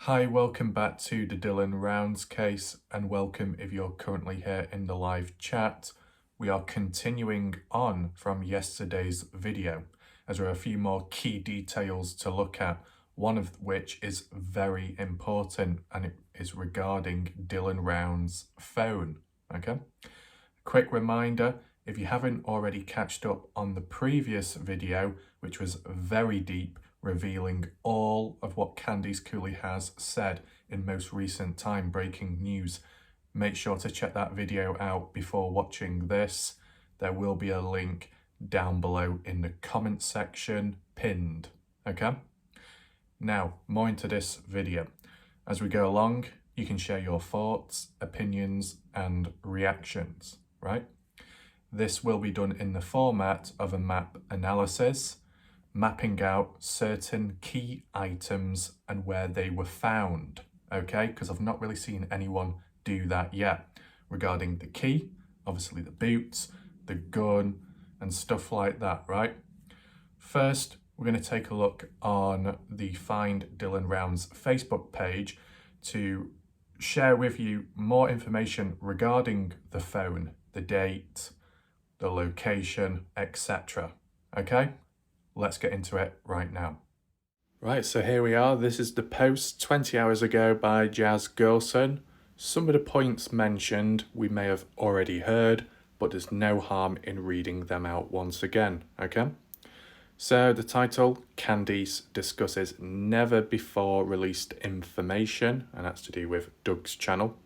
Hi, welcome back to the Dylan Rounds case, and welcome if you're currently here in the live chat. We are continuing on from yesterday's video, as there are a few more key details to look at, one of which is very important, and it is regarding Dylan Round's phone, okay? Quick reminder, if you haven't already catched up on the previous video, which was very deep, revealing all of what Candice Cooley has said in most recent time breaking news, make sure to check that video out before watching this. There will be a link down below in the comment section, pinned, okay? Now, more into this video. As we go along, you can share your thoughts, opinions, and reactions, right? This will be done in the format of a map analysis, mapping out certain key items and where they were found, okay? Because I've not really seen anyone do that yet regarding the key, obviously the boots, the gun, and stuff like that, right? First, we're going to take a look on the Find Dylan Rounds Facebook page to share with you more information regarding the phone, the date, the location, etc. Okay? Let's get into it right now. Right, so here we are. This is the post 20 hours ago by Jazz Gerson. Some of the points mentioned we may have already heard, but there's no harm in reading them out once again, okay? So the title, Candice discusses never before released information, and that's to do with Doug's channel.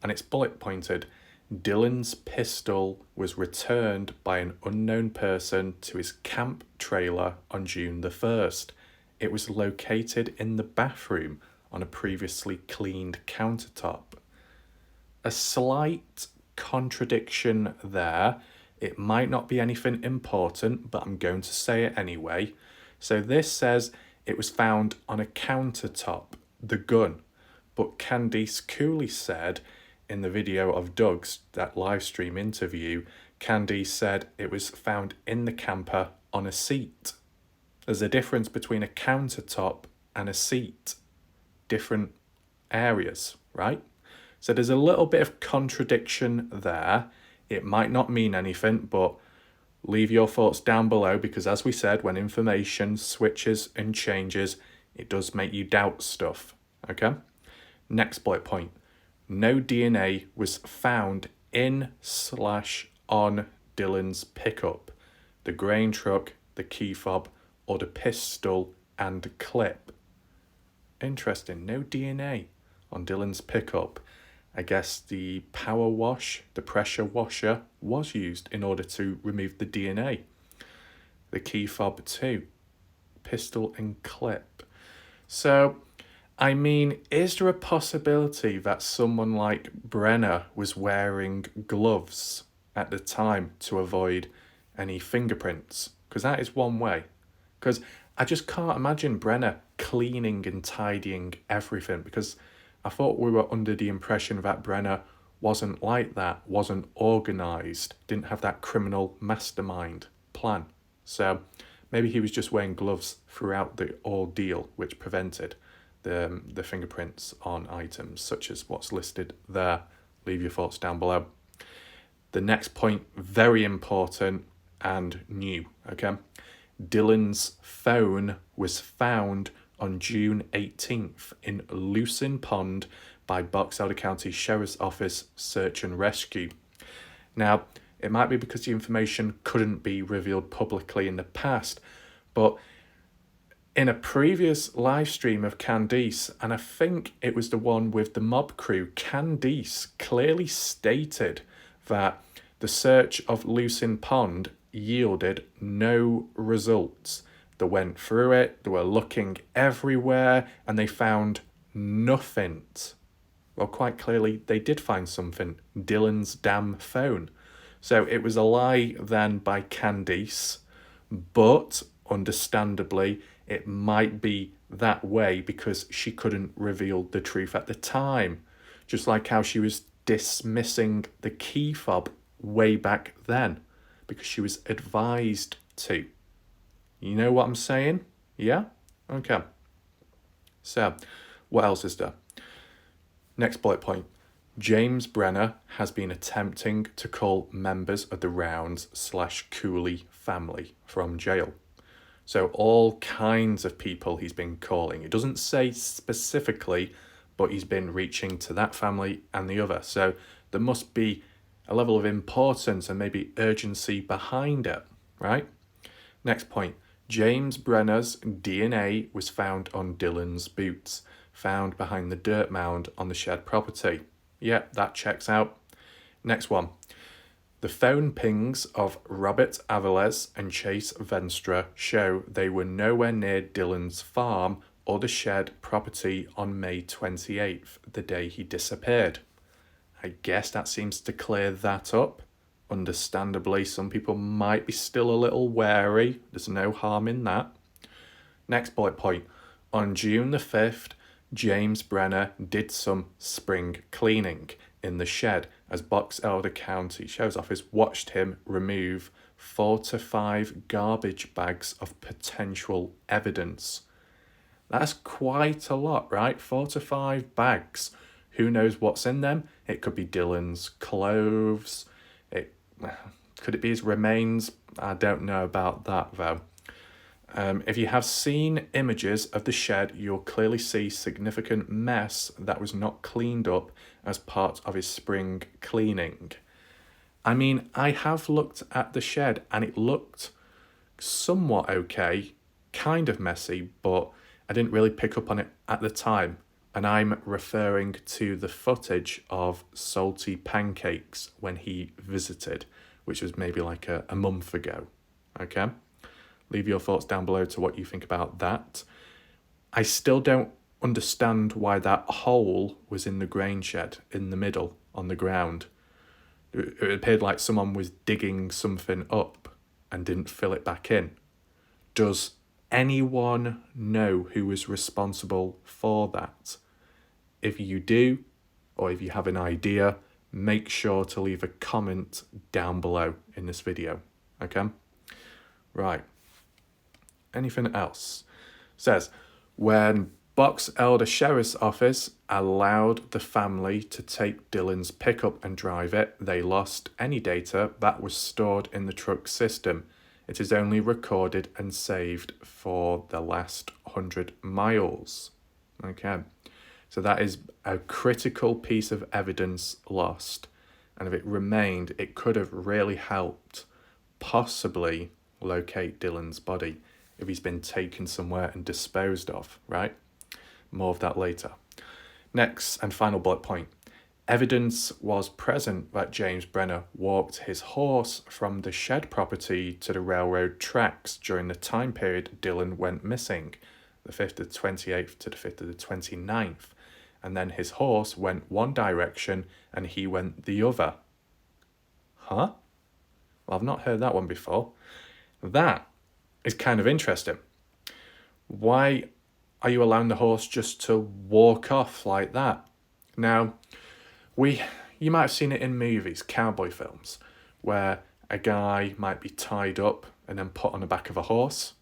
And it's bullet pointed, Dylan's pistol was returned by an unknown person to his camp trailer on June the 1st. It was located in the bathroom on a previously cleaned countertop. A slight contradiction there. It might not be anything important, but I'm going to say it anyway. So this says it was found on a countertop, the gun. But Candice Cooley said in the video of Doug's, that live stream interview, Candice said it was found in the camper on a seat. There's a difference between a countertop and a seat. Different areas, right? So there's a little bit of contradiction there. It might not mean anything, but leave your thoughts down below because as we said, when information switches and changes, it does make you doubt stuff, okay? Next bullet point. No DNA was found in/on Dylan's pickup, the grain truck, the key fob, or the pistol and clip. Interesting, no DNA on Dylan's pickup. I guess the power wash, the pressure washer, was used in order to remove the DNA. The key fob too, pistol and clip. So, I mean, is there a possibility that someone like Brenner was wearing gloves at the time to avoid any fingerprints? Because that is one way. Because I just can't imagine Brenner cleaning and tidying everything, because I thought we were under the impression that Brenner wasn't like that, wasn't organised, didn't have that criminal mastermind plan. So maybe he was just wearing gloves throughout the ordeal, which prevented the fingerprints on items such as what's listed there. Leave your thoughts down below. The next point, very important and new, okay? Dylan's phone was found on June 18th in Lucin Pond by Box Elder County Sheriff's Office Search and Rescue. Now, it might be because the information couldn't be revealed publicly in the past, but in a previous live stream of Candice, and I think it was the one with the mob crew, Candice clearly stated that the search of Lucin Pond yielded no results. They went through it, they were looking everywhere, and they found nothing. Well, quite clearly, they did find something. Dylan's damn phone. So it was a lie then by Candice, but understandably, it might be that way because she couldn't reveal the truth at the time. Just like how she was dismissing the key fob way back then because she was advised to. You know what I'm saying? Yeah? Okay. So, What else is there? Next bullet point. James Brenner has been attempting to call members of the Rounds/Cooley family from jail. So all kinds of people he's been calling. It doesn't say specifically, but he's been reaching to that family and the other. So there must be a level of importance and maybe urgency behind it, right? Next point. James Brenner's DNA was found on Dylan's boots, found behind the dirt mound on the shed property. Yep, that checks out. Next one. The phone pings of Robert Aviles and Chase Venstra show they were nowhere near Dylan's farm or the shed property on May 28th, the day he disappeared. I guess that seems to clear that up. Understandably, some people might be still a little wary. There's no harm in that. Next bullet point. On June the 5th, James Brenner did some spring cleaning in the shed as Box Elder County Sheriff's Office watched him remove 4 to 5 garbage bags of potential evidence. That's quite a lot, right? 4 to 5 bags. Who knows what's in them? It could be Dylan's clothes. Could it be his remains? I don't know about that though. If you have seen images of the shed, you'll clearly see significant mess that was not cleaned up as part of his spring cleaning. I mean, I have looked at the shed and it looked somewhat okay, kind of messy, but I didn't really pick up on it at the time. And I'm referring to the footage of salty pancakes when he visited, which was maybe like a month ago. Okay? Leave your thoughts down below to what you think about that. I still don't understand why that hole was in the grain shed in the middle on the ground. It appeared like someone was digging something up and didn't fill it back in. Does anyone know who was responsible for that? If you do, or if you have an idea, make sure to leave a comment down below in this video. Okay? Right. Anything else? Says, when Box Elder Sheriff's Office allowed the family to take Dylan's pickup and drive it, they lost any data that was stored in the truck system. It is only recorded and saved for the last 100 miles. Okay. So that is a critical piece of evidence lost. And if it remained, it could have really helped possibly locate Dylan's body if he's been taken somewhere and disposed of, right? More of that later. Next and final bullet point. Evidence was present that James Brenner walked his horse from the shed property to the railroad tracks during the time period Dylan went missing, the 5th of the 28th to the 5th of the 29th. And then his horse went one direction and he went the other. Huh? Well, I've not heard that one before. That is kind of interesting. Why are you allowing the horse just to walk off like that? Now, you might have seen it in movies, cowboy films, where a guy might be tied up and then put on the back of a horse.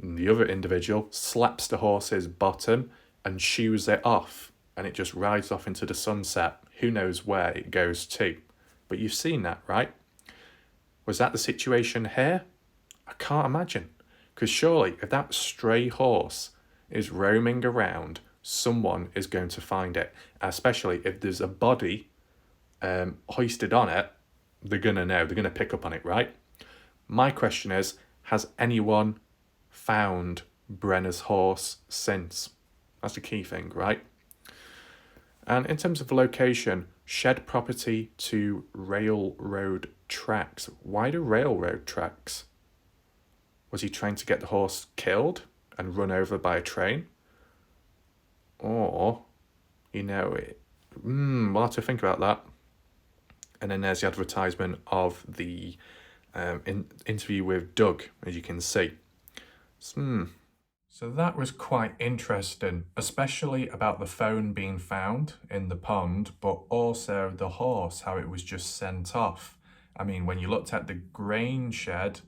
And the other individual slaps the horse's bottom and shoos it off, and it just rides off into the sunset. Who knows where it goes to? But you've seen that, right? Was that the situation here? I can't imagine. Because surely, if that stray horse is roaming around, someone is going to find it. Especially if there's a body hoisted on it, they're going to know. They're going to pick up on it, right? My question is, has anyone found Brenner's horse since? That's the key thing, right? And in terms of location, shed property to railroad tracks. Why the railroad tracks? Was he trying to get the horse killed and run over by a train? Or, we'll have to think about that. And then there's the advertisement of the interview with Doug, as you can see. So that was quite interesting, especially about the phone being found in the pond, but also the horse, how it was just sent off. I mean, when you looked at the grain shed,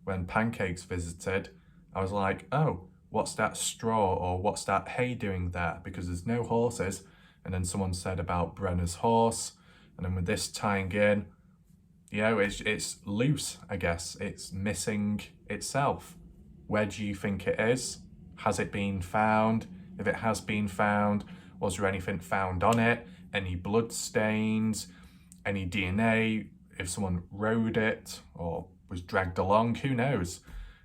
when Pancakes visited, I was like, oh, what's that straw or what's that hay doing there? Because there's no horses. And then someone said about Brenner's horse. And then with this tying in, you know, it's loose, I guess. It's missing itself. Where do you think it is? Has it been found? If it has been found, was there anything found on it? Any blood stains? Any DNA? If someone rode it or was dragged along, who knows?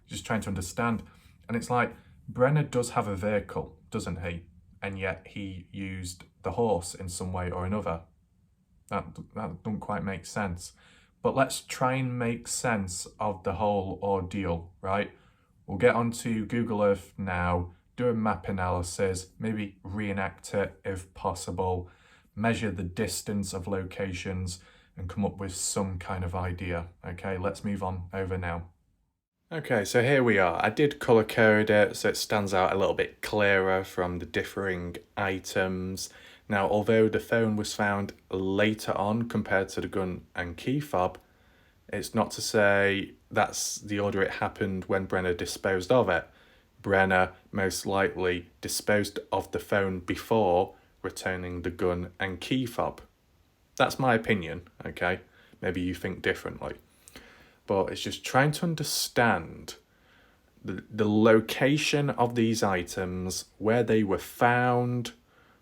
Just trying to understand. And it's like, Brenner does have a vehicle, doesn't he? And yet he used the horse in some way or another. That doesn't quite make sense. But let's try and make sense of the whole ordeal, right? We'll get onto Google Earth now, do a map analysis, maybe reenact it if possible, measure the distance of locations and come up with some kind of idea. Okay, let's move on over now. Okay, so here we are. I did colour code it so it stands out a little bit clearer from the differing items. Now, although the phone was found later on compared to the gun and key fob, it's not to say that's the order it happened when Brenner disposed of it. Brenner most likely disposed of the phone before returning the gun and key fob. That's my opinion, okay? Maybe you think differently. But it's just trying to understand the location of these items, where they were found,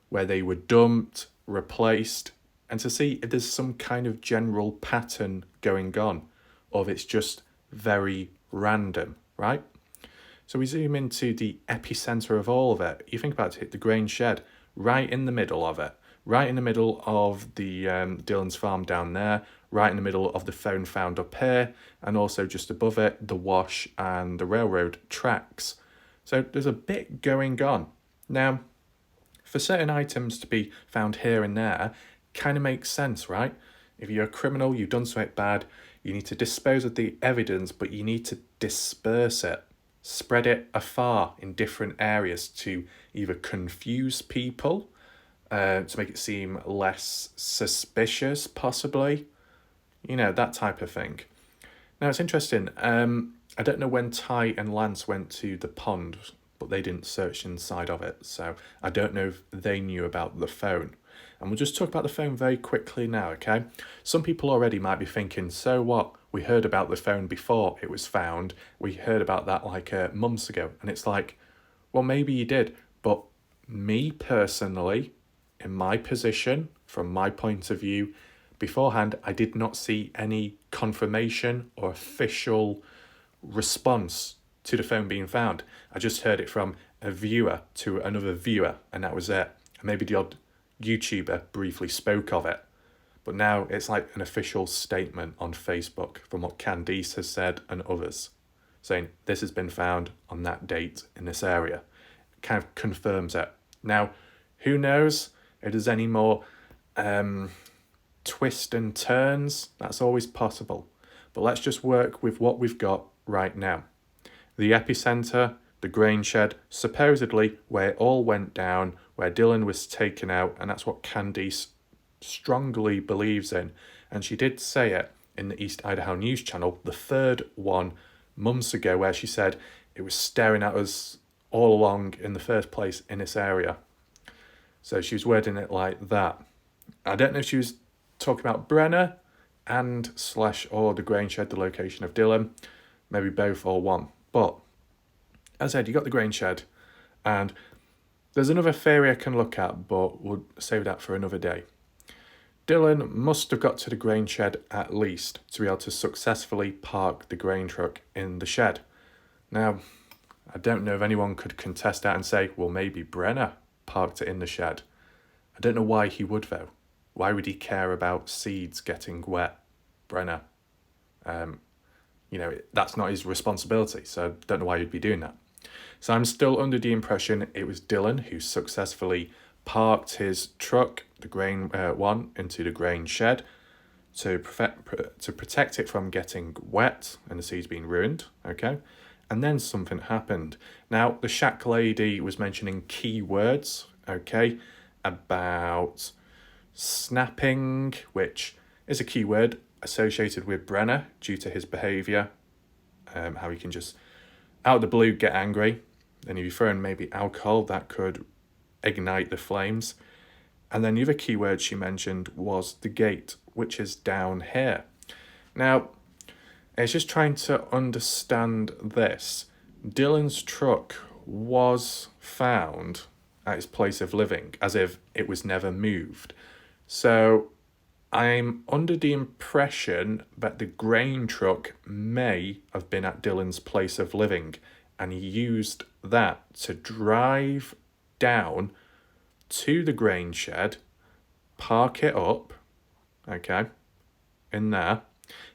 where they were dumped, replaced, and to see if there's some kind of general pattern going on, or if it's just very random, right? So we zoom into the epicenter of all of it. You think about it, the grain shed, right in the middle of it, right in the middle of the Dylan's farm down there, right in the middle of the phone found up here, and also just above it, the wash and the railroad tracks. So there's a bit going on. Now, for certain items to be found here and there, kind of makes sense, right? If you're a criminal, you've done something bad, you need to dispose of the evidence, but you need to disperse it, spread it afar in different areas to either confuse people, to make it seem less suspicious, possibly. You know, that type of thing. Now, it's interesting. I don't know when Ty and Lance went to the pond, but they didn't search inside of it. So I don't know if they knew about the phone. And we'll just talk about the phone very quickly now, okay? Some people already might be thinking, so what? We heard about the phone before it was found. We heard about that like months ago. And it's like, well, maybe you did. But me personally, in my position, from my point of view, beforehand, I did not see any confirmation or official response to the phone being found. I just heard it from a viewer to another viewer, and that was it. And maybe the odd YouTuber briefly spoke of it. But now it's like an official statement on Facebook from what Candice has said and others, saying this has been found on that date in this area. It kind of confirms it. Now, who knows if there's any more twists and turns? That's always possible. But let's just work with what we've got right now. The epicenter, the grain shed, supposedly where it all went down, where Dylan was taken out, and that's what Candice strongly believes in. And she did say it in the East Idaho News Channel, the third one, months ago, where she said it was staring at us all along in the first place in this area. So she was wording it like that. I don't know if she was talking about Brenner and / or the grain shed, the location of Dylan, maybe both or one. But as I said, you got the grain shed, and there's another theory I can look at, but we'll save that for another day. Dylan must have got to the grain shed at least to be able to successfully park the grain truck in the shed. Now, I don't know if anyone could contest that and say, well, maybe Brenner parked it in the shed. I don't know why he would, though. Why would he care about seeds getting wet? Brenner. That's not his responsibility, so I don't know why he'd be doing that. So I'm still under the impression it was Dylan who successfully parked his truck, the grain one, into the grain shed to protect it from getting wet and the seeds being ruined, okay? And then something happened. Now, the shack lady was mentioning key words, okay, about snapping, which is a key word associated with Brenner due to his behaviour, how he can just, out of the blue, get angry. Then if you throw in maybe alcohol, that could ignite the flames. And then the other key word she mentioned was the gate, which is down here. Now, it's just trying to understand this. Dylan's truck was found at his place of living, as if it was never moved. So I'm under the impression that the grain truck may have been at Dylan's place of living, and he used that to drive down to the grain shed, park it up, okay, in there,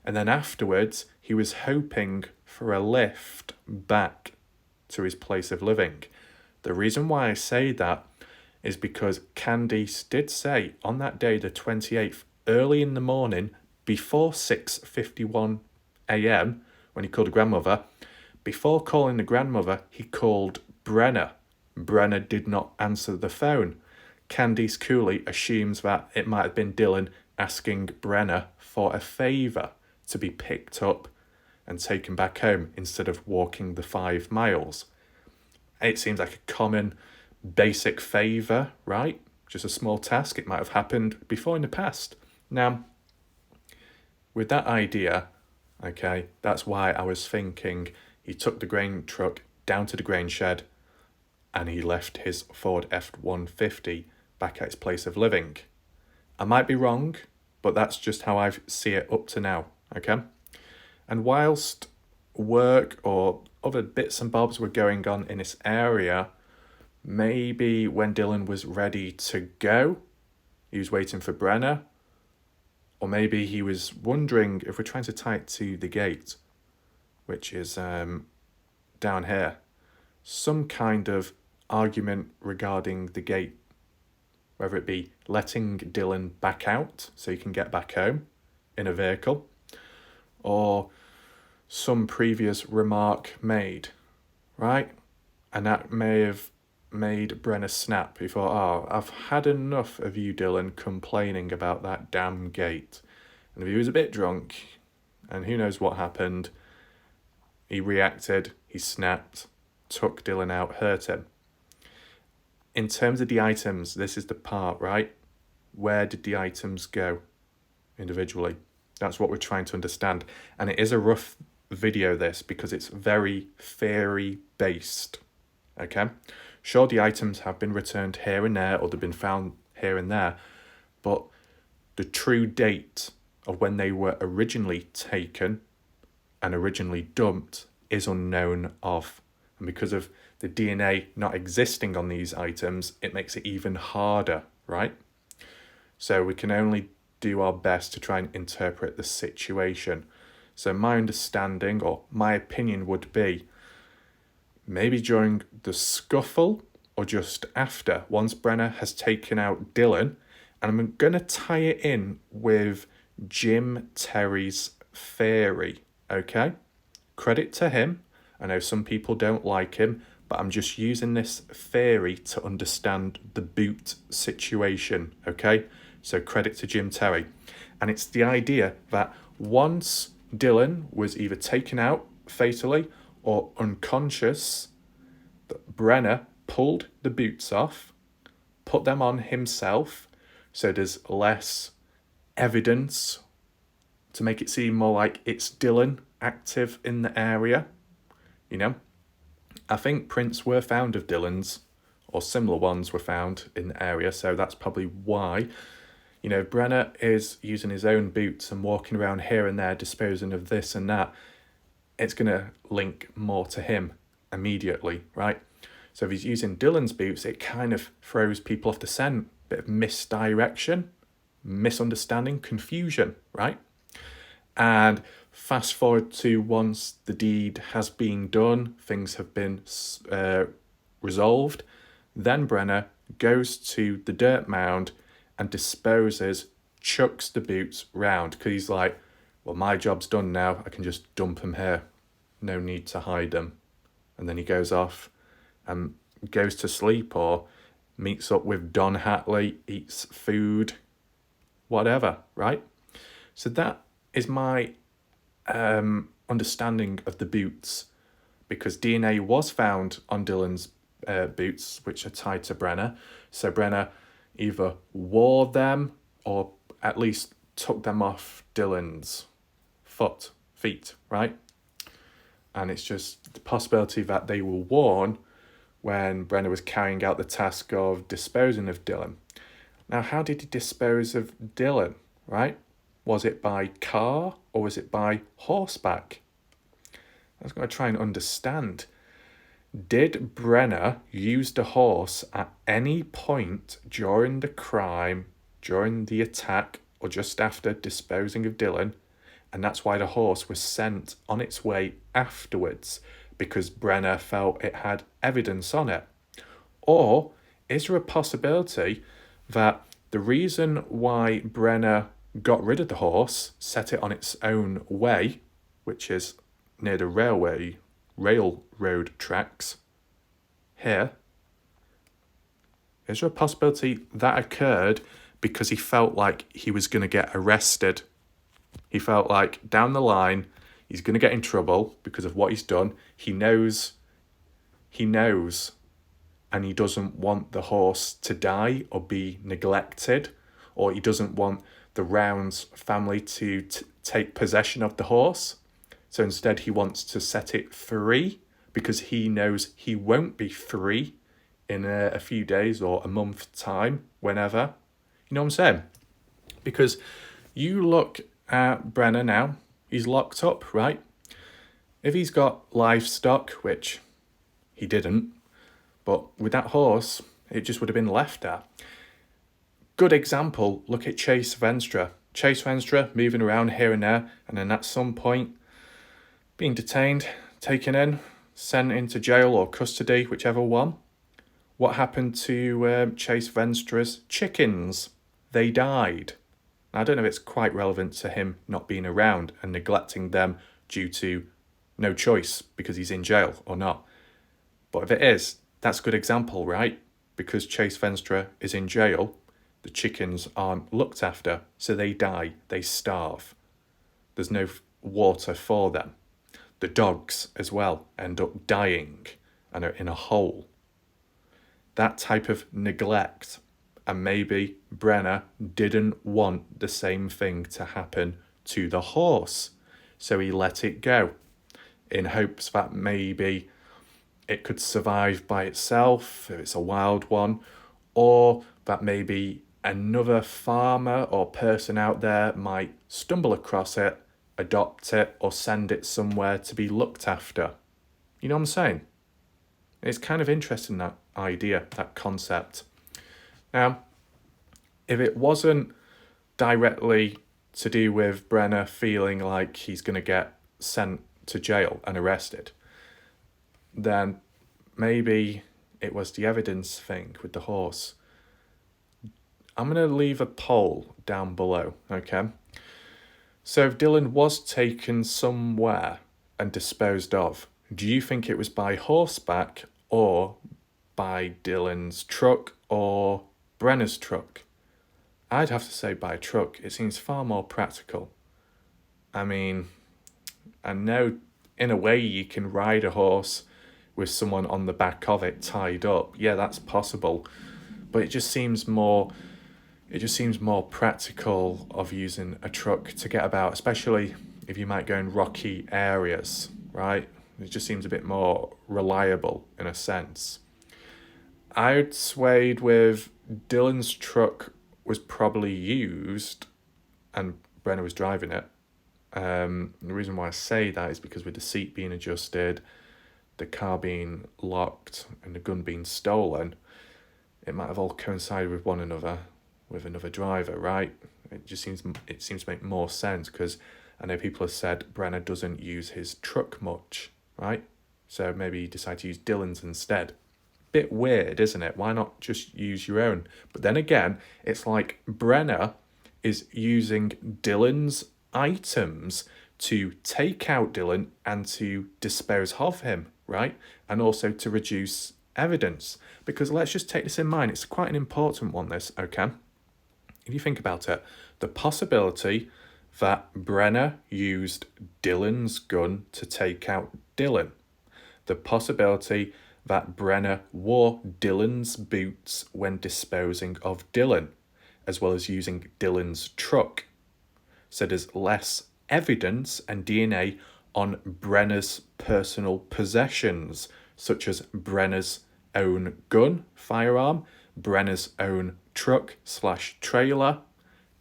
and then afterwards he was hoping for a lift back to his place of living. The reason why I say that is because Candice did say on that day, the 28th, early in the morning, before 6:51 a.m, when he called the grandmother, before calling the grandmother, he called Brenner. Brenner did not answer the phone. Candice coolly assumes that it might have been Dylan asking Brenner for a favour to be picked up and taken back home instead of walking the 5 miles. It seems like a common basic favour, right? Just a small task. It might have happened before in the past. Now, with that idea, okay, that's why I was thinking he took the grain truck down to the grain shed and he left his Ford F-150 back at his place of living. I might be wrong, but that's just how I see it up to now, okay? And whilst work or other bits and bobs were going on in this area, maybe when Dylan was ready to go, he was waiting for Brenner, or maybe he was wondering, if we're trying to tie it to the gate, which is down here, some kind of argument regarding the gate, whether it be letting Dylan back out so he can get back home in a vehicle, or some previous remark made, right? And that may have made Brenner snap. He thought, oh, I've had enough of you, Dylan, complaining about that damn gate. And if he was a bit drunk, and who knows what happened, he reacted, he snapped, took Dylan out, hurt him. In terms of the items, this is the part, right? Where did the items go individually? That's what we're trying to understand. And it is a rough video, this, because it's very theory based, okay? Sure, the items have been returned here and there, or they've been found here and there, but the true date of when they were originally taken and originally dumped is unknown of. And because of the DNA not existing on these items, it makes it even harder, right? So we can only do our best to try and interpret the situation. So my understanding, or my opinion, would be maybe during the scuffle or just after, once Brenner has taken out Dylan, and I'm going to tie it in with Jim Terry's theory, okay? Credit to him. I know some people don't like him, but I'm just using this theory to understand the boot situation, okay? So credit to Jim Terry. And it's the idea that once Dylan was either taken out fatally or unconscious, that Brenner pulled the boots off, put them on himself, so there's less evidence to make it seem more like it's Dylan active in the area, you know? I think prints were found of Dylan's, or similar ones were found in the area, so that's probably why. You know, Brenner is using his own boots and walking around here and there disposing of this and that. It's going to link more to him immediately, right? So if he's using Dylan's boots, it kind of throws people off the scent. Bit of misdirection, misunderstanding, confusion, right? And fast forward to once the deed has been done, things have been resolved, then Brenner goes to the dirt mound and disposes, chucks the boots round, because he's like, well, my job's done now, I can just dump them here, no need to hide them. And then he goes off and goes to sleep, or meets up with Don Hatley, eats food, whatever, right? So that is my understanding of the boots. because DNA was found on Dylan's boots, which are tied to Brenner. So Brenner either wore them or at least took them off Dylan's feet, right? And it's just the possibility that they were worn when Brenner was carrying out the task of disposing of Dylan. Now, how did he dispose of Dylan, right? Was it by car or was it by horseback? I was going to try and understand. Did Brenner use the horse at any point during the crime, during the attack, or just after disposing of Dylan? And that's why the horse was sent on its way afterwards, because Brenner felt it had evidence on it. Or is there a possibility that the reason why Brenner got rid of the horse, set it on its own way, which is near the railroad tracks here, is there a possibility that occurred because he felt like he was going to get arrested? He felt like down the line he's going to get in trouble because of what he's done. He knows, and he doesn't want the horse to die or be neglected, or he doesn't want the Rounds family to take possession of the horse. So instead he wants to set it free because he knows he won't be free in a few days or a month time, whenever. You know what I'm saying? Because you look at Brenner now, he's locked up, right? If he's got livestock, which he didn't, but with that horse, it just would have been left there. Good example, look at Chase Venstre. Chase Venstre moving around here and there, and then at some point being detained, taken in, sent into jail or custody, whichever one. What happened to Chase Venstre's chickens? They died. Now, I don't know if it's quite relevant to him not being around and neglecting them due to no choice because he's in jail or not. But if it is, that's a good example, right? Because Chase Venstre is in jail, the chickens aren't looked after, so they die, they starve. There's no water for them. The dogs as well end up dying and are in a hole. That type of neglect, and maybe Brenner didn't want the same thing to happen to the horse, so he let it go in hopes that maybe it could survive by itself if it's a wild one, or that maybe another farmer or person out there might stumble across it, adopt it, or send it somewhere to be looked after. You know what I'm saying? It's kind of interesting, that idea, that concept. Now, if it wasn't directly to do with Brenner feeling like he's going to get sent to jail and arrested, then maybe it was the evidence thing with the horse. I'm going to leave a poll down below, okay? So if Dylan was taken somewhere and disposed of, do you think it was by horseback or by Dylan's truck or Brenner's truck? I'd have to say by truck. It seems far more practical. I mean, I know in a way you can ride a horse with someone on the back of it tied up. Yeah, that's possible. But it just seems more practical of using a truck to get about, especially if you might go in rocky areas, right? It just seems a bit more reliable in a sense. I'd swayed with Dylan's truck was probably used and Brenner was driving it. The reason why I say that is because with the seat being adjusted, the car being locked and the gun being stolen, it might have all coincided with one another, with another driver, right? It seems to make more sense because I know people have said Brenner doesn't use his truck much, right? So maybe you decide to use Dylan's instead. Bit weird, isn't it? Why not just use your own? But then again, it's like Brenner is using Dylan's items to take out Dylan and to dispose of him, right? And also to reduce evidence. Because let's just take this in mind. It's quite an important one, this, okay? If you think about it, the possibility that Brenner used Dylan's gun to take out Dylan, the possibility that Brenner wore Dylan's boots when disposing of Dylan, as well as using Dylan's truck. So there's less evidence and DNA on Brenner's personal possessions, such as Brenner's own gun, firearm, Brenner's own truck/trailer.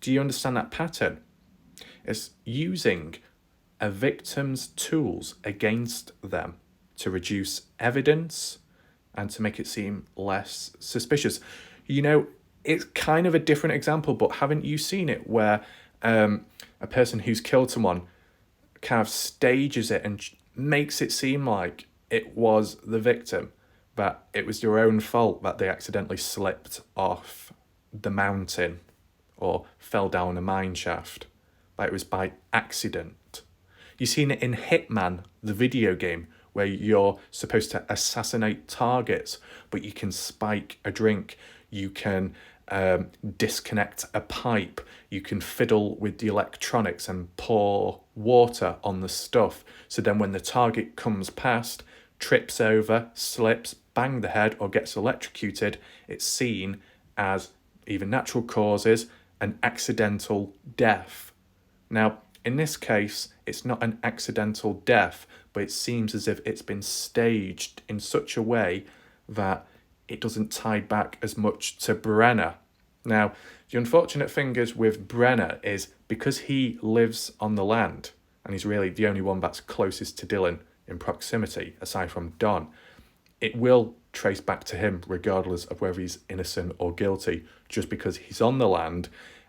Do you understand that pattern? It's using a victim's tools against them to reduce evidence and to make it seem less suspicious. You know, it's kind of a different example, but haven't you seen it where a person who's killed someone kind of stages it and makes it seem like it was the victim, that it was their own fault that they accidentally slipped off the mountain or fell down a mine shaft, like it was by accident. You've seen it in Hitman, the video game, where you're supposed to assassinate targets, but you can spike a drink, you can disconnect a pipe, you can fiddle with the electronics and pour water on the stuff. So then when the target comes past, trips over, slips, bang the head, or gets electrocuted, it's seen as either natural causes, an accidental death. Now, in this case, it's not an accidental death, but it seems as if it's been staged in such a way that it doesn't tie back as much to Brenner. Now, the unfortunate thing is with Brenner is because he lives on the land, and he's really the only one that's closest to Dylan in proximity, aside from Don, it will trace back to him regardless of whether he's innocent or guilty, just because he's on the land,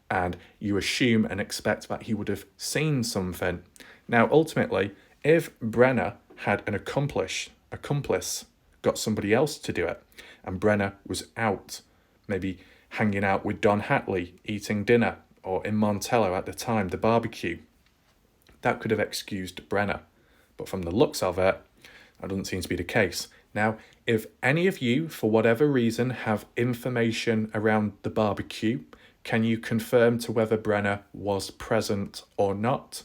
and you assume and expect that he would have seen something. Now, ultimately, if Brenner had an accomplice, got somebody else to do it, and Brenner was out, maybe hanging out with Don Hatley, eating dinner, or in Montello at the time, the barbecue, that could have excused Brenner. But from the looks of it, that doesn't seem to be the case. Now, if any of you, for whatever reason, have information around the barbecue, can you confirm to whether Brenner was present or not?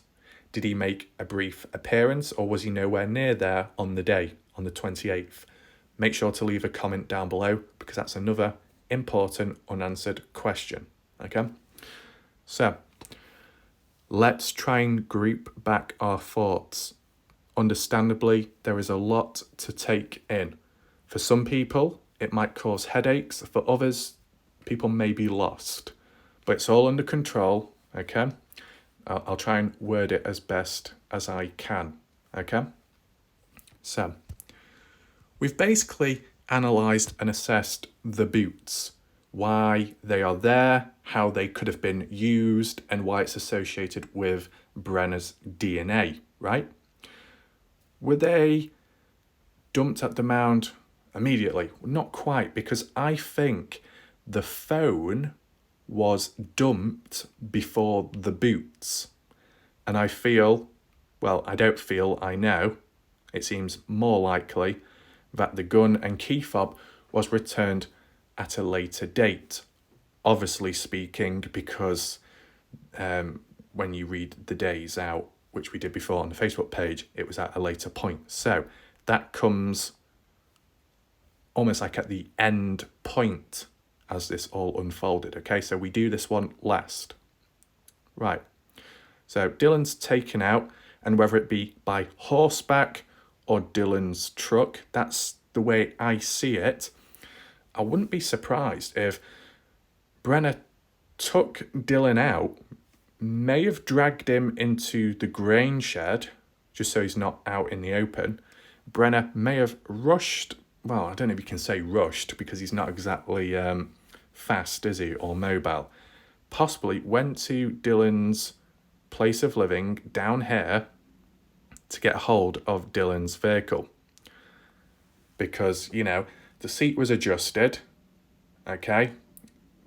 Did he make a brief appearance, or was he nowhere near there on the day, on the 28th? Make sure to leave a comment down below, because that's another important unanswered question. Okay? So, let's try and group back our thoughts. Understandably, there is a lot to take in. For some people, it might cause headaches. For others, people may be lost. But it's all under control, okay? I'll try and word it as best as I can, okay? So, we've basically analysed and assessed the boots, why they are there, how they could have been used, and why it's associated with Brenner's DNA, right? Were they dumped at the mound immediately? Not quite, because I think the phone was dumped before the boots. And I feel, well, I don't feel, I know, it seems more likely that the gun and key fob was returned at a later date. Obviously speaking, because when you read the days out, which we did before on the Facebook page, it was at a later point. So that comes almost like at the end point as this all unfolded. Okay, so we do this one last. Right, so Dylan's taken out, and whether it be by horseback or Dylan's truck, that's the way I see it. I wouldn't be surprised if Brenner took Dylan out, may have dragged him into the grain shed, just so he's not out in the open. Brenner may have rushed, well, I don't know if you can say rushed, because he's not exactly fast, is he, or mobile. Possibly went to Dylan's place of living down here to get hold of Dylan's vehicle. Because, you know, the seat was adjusted, okay,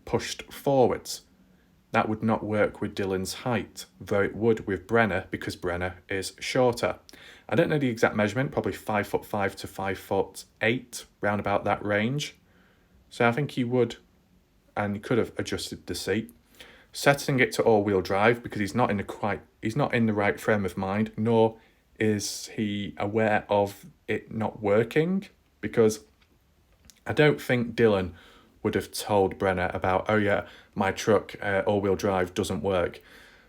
pushed forwards. That would not work with Dylan's height, though it would with Brenner, because Brenner is shorter. I don't know the exact measurement, probably 5'5" to 5'8", round about that range. So I think he would, and he could have adjusted the seat, setting it to all-wheel drive, because he's not in the right frame of mind, nor Is he aware of it not working? Because I don't think Dylan would have told Brenner about, oh yeah, my truck all-wheel drive doesn't work.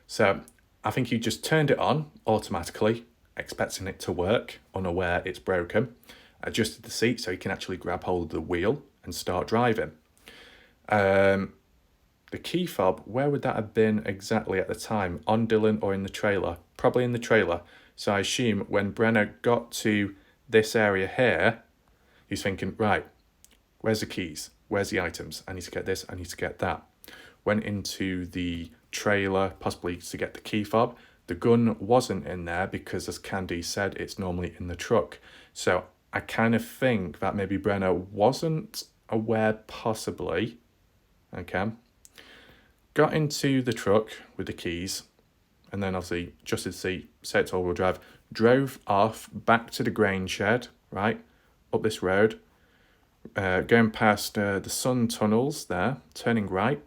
So I think he just turned it on automatically, expecting it to work, unaware it's broken, adjusted the seat so he can actually grab hold of the wheel and start driving. The key fob, where would that have been exactly at the time? On Dylan or in the trailer? Probably in the trailer. So I assume when Brenner got to this area here, he's thinking, right, where's the keys? Where's the items? I need to get this, I need to get that. Went into the trailer, possibly to get the key fob. The gun wasn't in there because, as Candy said, it's normally in the truck. So I kind of think that maybe Brenner wasn't aware, possibly. Okay. Got into the truck with the keys, and then obviously adjusted the seat, set it to all-wheel drive, drove off back to the grain shed, right, up this road, going past the sun tunnels there, turning right,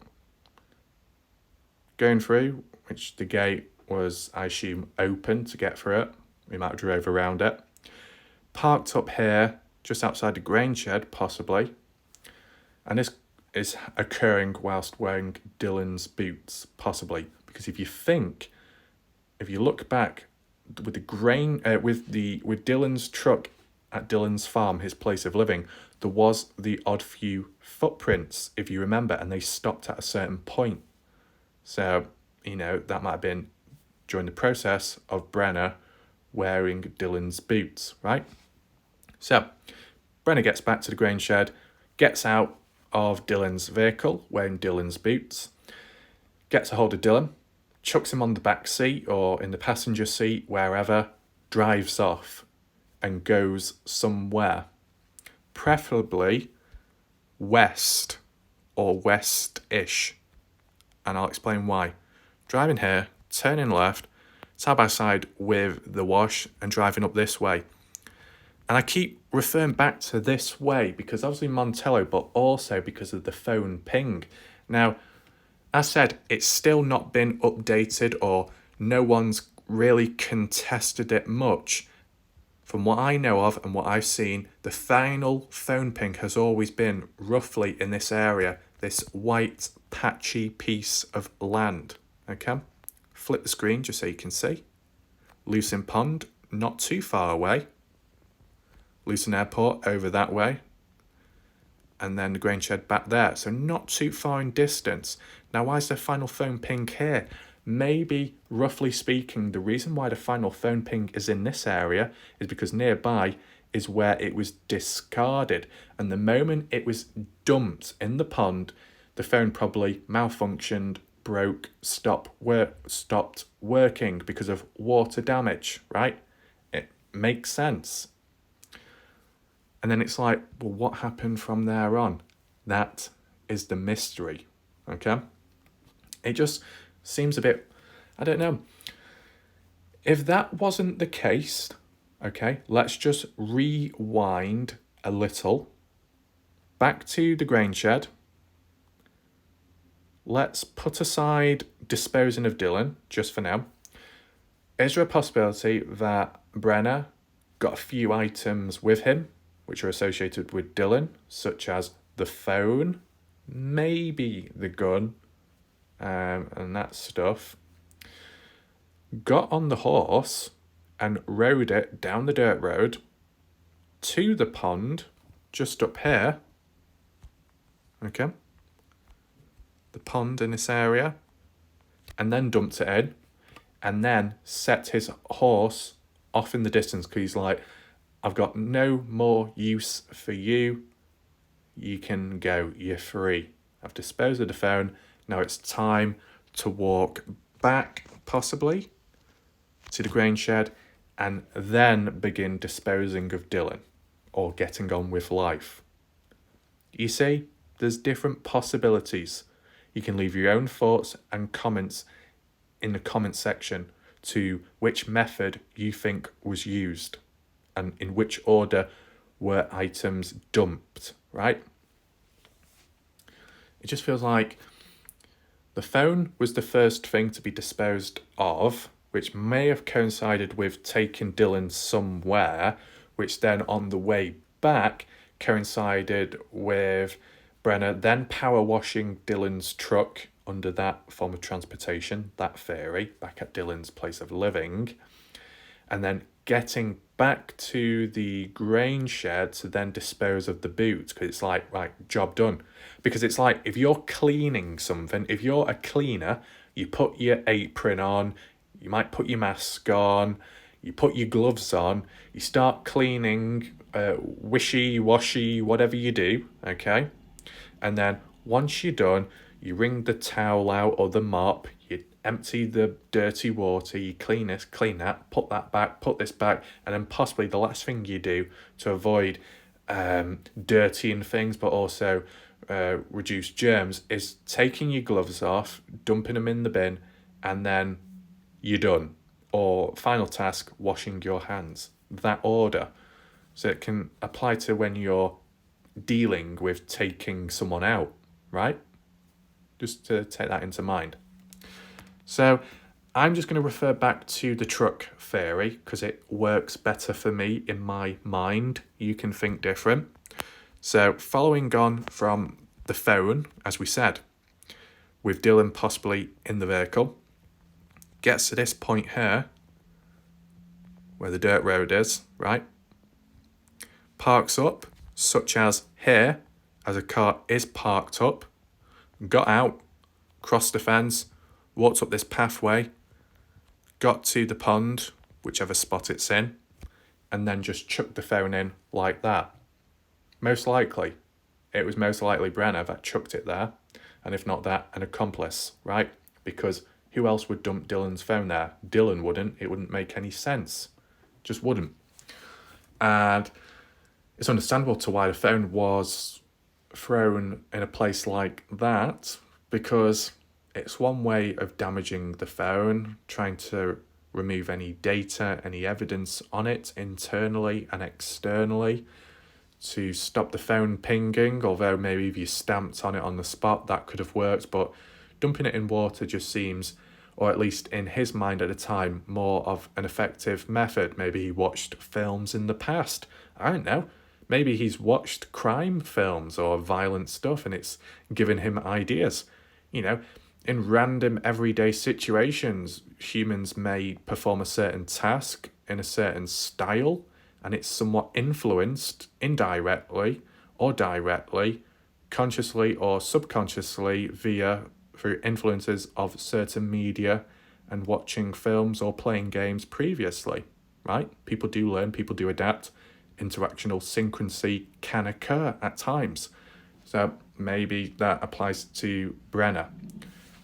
going through, which the gate was, I assume, open to get through it. We might have drove around it. Parked up here, just outside the grain shed, possibly. And this is occurring whilst wearing Dylan's boots, possibly. Because if you look back with the grain, with Dylan's truck at Dylan's farm, his place of living, there was the odd few footprints, if you remember, and they stopped at a certain point. So, that might have been during the process of Brenner wearing Dylan's boots, right? So, Brenner gets back to the grain shed, gets out of Dylan's vehicle, wearing Dylan's boots, gets a hold of Dylan, chucks him on the back seat or in the passenger seat, wherever, drives off and goes somewhere, preferably west or west-ish. And I'll explain why. Driving here, turning left, side by side with the wash and driving up this way. And I keep referring back to this way because obviously Montello, but also because of the phone ping. Now, as said, it's still not been updated or no one's really contested it much. From what I know of and what I've seen, the final phone ping has always been roughly in this area, this white patchy piece of land. Okay, flip the screen just so you can see. Lucin Pond, not too far away. Lucin Airport over that way. And then the grain shed back there, so not too far in distance. Now, why is the final phone ping here? Maybe, roughly speaking, the reason why the final phone ping is in this area is because nearby is where it was discarded. And the moment it was dumped in the pond, the phone probably malfunctioned, broke, stopped working because of water damage, right? It makes sense. And then it's like, well, what happened from there on? That is the mystery, okay? It just seems a bit, I don't know. If that wasn't the case, okay, let's just rewind a little. Back to the grain shed. Let's put aside disposing of Dylan, just for now. Is there a possibility that Brenner got a few items with him which are associated with Dylan, such as the phone, maybe the gun, and that stuff, got on the horse and rode it down the dirt road to the pond just up here, okay, the pond in this area, and then dumped it in, and then set his horse off in the distance because he's like, I've got no more use for you. You can go. You're free. I've disposed of the phone. Now it's time to walk back, possibly, to the grain shed and then begin disposing of Dylan or getting on with life. You see, there's different possibilities. You can leave your own thoughts and comments in the comment section to which method you think was used and in which order were items dumped, right? It just feels like the phone was the first thing to be disposed of, which may have coincided with taking Dylan somewhere, which then on the way back coincided with Brenner then power washing Dylan's truck under that form of transportation, that theory, back at Dylan's place of living, and then getting back to the grain shed to then dispose of the boot, because it's like, right, job done. Because it's like, if you're cleaning something, if you're a cleaner, you put your apron on, you might put your mask on, you put your gloves on, you start cleaning, wishy-washy, whatever you do, okay? And then once you're done, you wring the towel out or the mop, you empty the dirty water, you clean this, clean that, put that back, put this back, and then possibly the last thing you do to avoid dirtying things but also reduce germs is taking your gloves off, dumping them in the bin, and then you're done. Or final task, washing your hands. That order. So it can apply to when you're dealing with taking someone out, right? Just to take that into mind. So I'm just going to refer back to the truck theory because it works better for me in my mind. You can think different. So following on from the phone, as we said, with Dylan possibly in the vehicle, gets to this point here, where the dirt road is, right? Parks up, such as here, as a car is parked up, got out, crossed the fence, walked up this pathway, got to the pond, whichever spot it's in, and then just chucked the phone in like that. Most likely, it was most likely Brenner that chucked it there, and if not that, an accomplice, right? Because who else would dump Dylan's phone there? Dylan wouldn't. It wouldn't make any sense. Just wouldn't. And it's understandable to why the phone was thrown in a place like that, because it's one way of damaging the phone, trying to remove any data, any evidence on it internally and externally to stop the phone pinging, although maybe if you stamped on it on the spot, that could have worked, but dumping it in water just seems, or at least in his mind at the time, more of an effective method. Maybe he watched films in the past. I don't know. Maybe he's watched crime films or violent stuff and it's given him ideas. You know, in random everyday situations, humans may perform a certain task in a certain style and it's somewhat influenced indirectly or directly, consciously or subconsciously through influences of certain media and watching films or playing games previously, right? People do learn, people do adapt. Interactional synchronicity can occur at times. So maybe that applies to Brenner.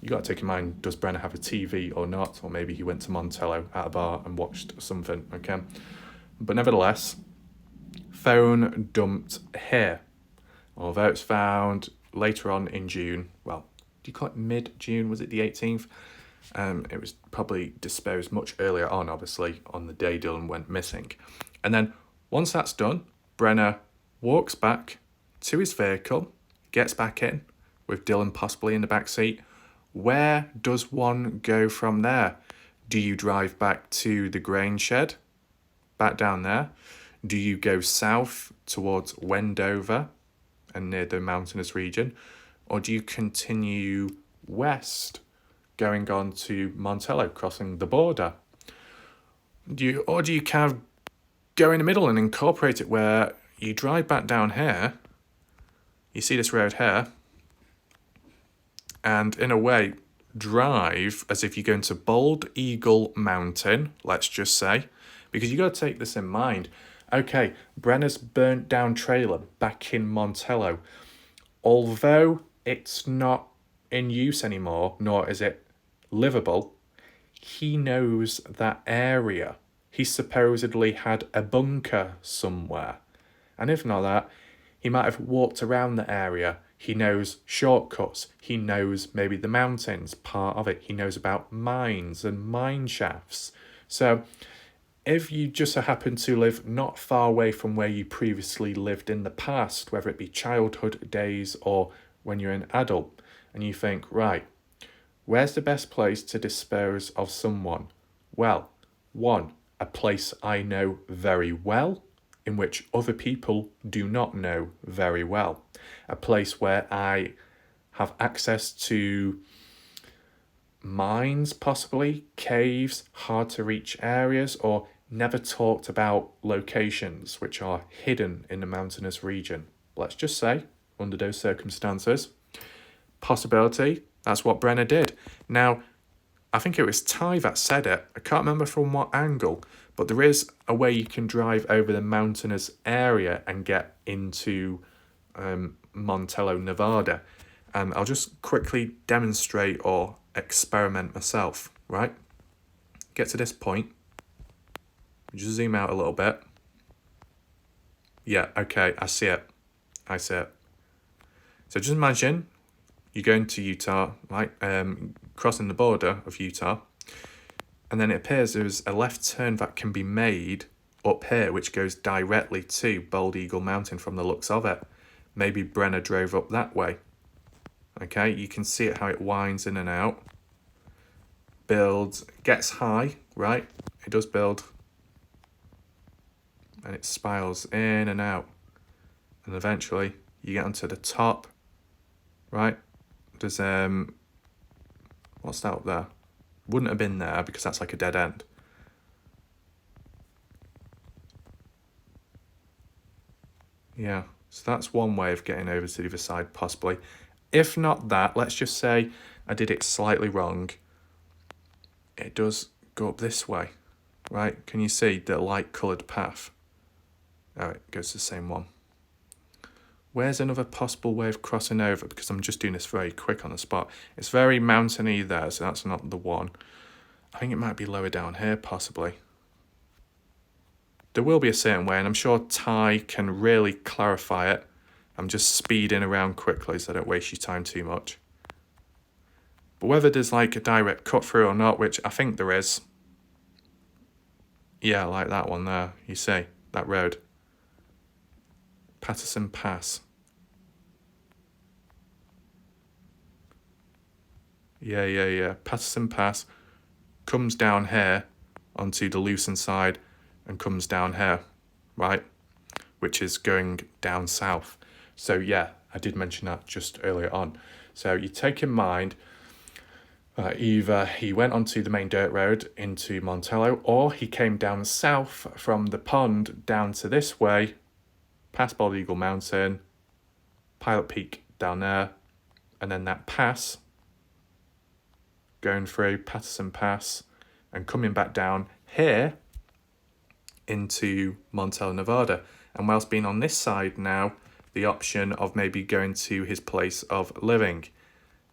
You got to take in mind, does Brenner have a TV or not? Or maybe he went to Montello at a bar and watched something, okay? But nevertheless, phone dumped here. Although it's found later on in June, well, do you call it mid-June? Was it the 18th? It was probably disposed much earlier on, obviously, on the day Dylan went missing. And then once that's done, Brenner walks back to his vehicle, gets back in, with Dylan possibly in the back seat. Where does one go from there? Do you drive back to the grain shed, back down there? Do you go south towards Wendover and near the mountainous region? Or do you continue west, going on to Montello, crossing the border? Do you kind of go in the middle and incorporate it where you drive back down here, you see this road here, and in a way drive as if you're going to Bald Eagle Mountain, let's just say, because you got to take this in mind. Okay, Brenner's burnt down trailer back in Montello, although it's not in use anymore, nor is it livable, he knows that area. He supposedly had a bunker somewhere. And if not that, he might have walked around the area. He knows shortcuts. He knows maybe the mountains, part of it. He knows about mines and mine shafts. So if you just so happen to live not far away from where you previously lived in the past, whether it be childhood days or when you're an adult, and you think, right, where's the best place to dispose of someone? Well, one, a place I know very well, in which other people do not know very well. A place where I have access to mines, possibly, caves, hard to reach areas, or never talked about locations which are hidden in the mountainous region. Let's just say, under those circumstances, possibility, that's what Brenner did. Now, I think it was Ty that said it. I can't remember from what angle, but there is a way you can drive over the mountainous area and get into Montello, Nevada. And I'll just quickly demonstrate or experiment myself, right? Get to this point. Just zoom out a little bit. Yeah, okay, I see it. So just imagine you're going to Utah, right? Crossing the border of Utah, and then it appears there's a left turn that can be made up here, which goes directly to Bald Eagle Mountain from the looks of it. Maybe Brenner drove up that way. Okay, you can see it how it winds in and out. Builds, gets high, right? It does build. And it spirals in and out. And eventually you get onto the top, right? There's, what's that up there? Wouldn't have been there because that's like a dead end. Yeah, so that's one way of getting over to the other side, possibly. If not that, let's just say I did it slightly wrong. It does go up this way, right? Can you see the light coloured path? Oh, it goes to the same one. Where's another possible way of crossing over? Because I'm just doing this very quick on the spot. It's very mountainy there, so that's not the one. I think it might be lower down here, possibly. There will be a certain way, and I'm sure Ty can really clarify it. I'm just speeding around quickly so I don't waste your time too much. But whether there's like a direct cut through or not, which I think there is. Yeah, like that one there, you see, that road. Patterson Pass. Yeah. Patterson Pass comes down here onto the Lucin side and comes down here, right? Which is going down south. So yeah, I did mention that just earlier on. So you take in mind, either he went onto the main dirt road into Montello, or he came down south from the pond down to this way, past Bald Eagle Mountain, Pilot Peak down there, and then that pass, going through Patterson Pass, and coming back down here into Montello, Nevada. And whilst being on this side now, the option of maybe going to his place of living.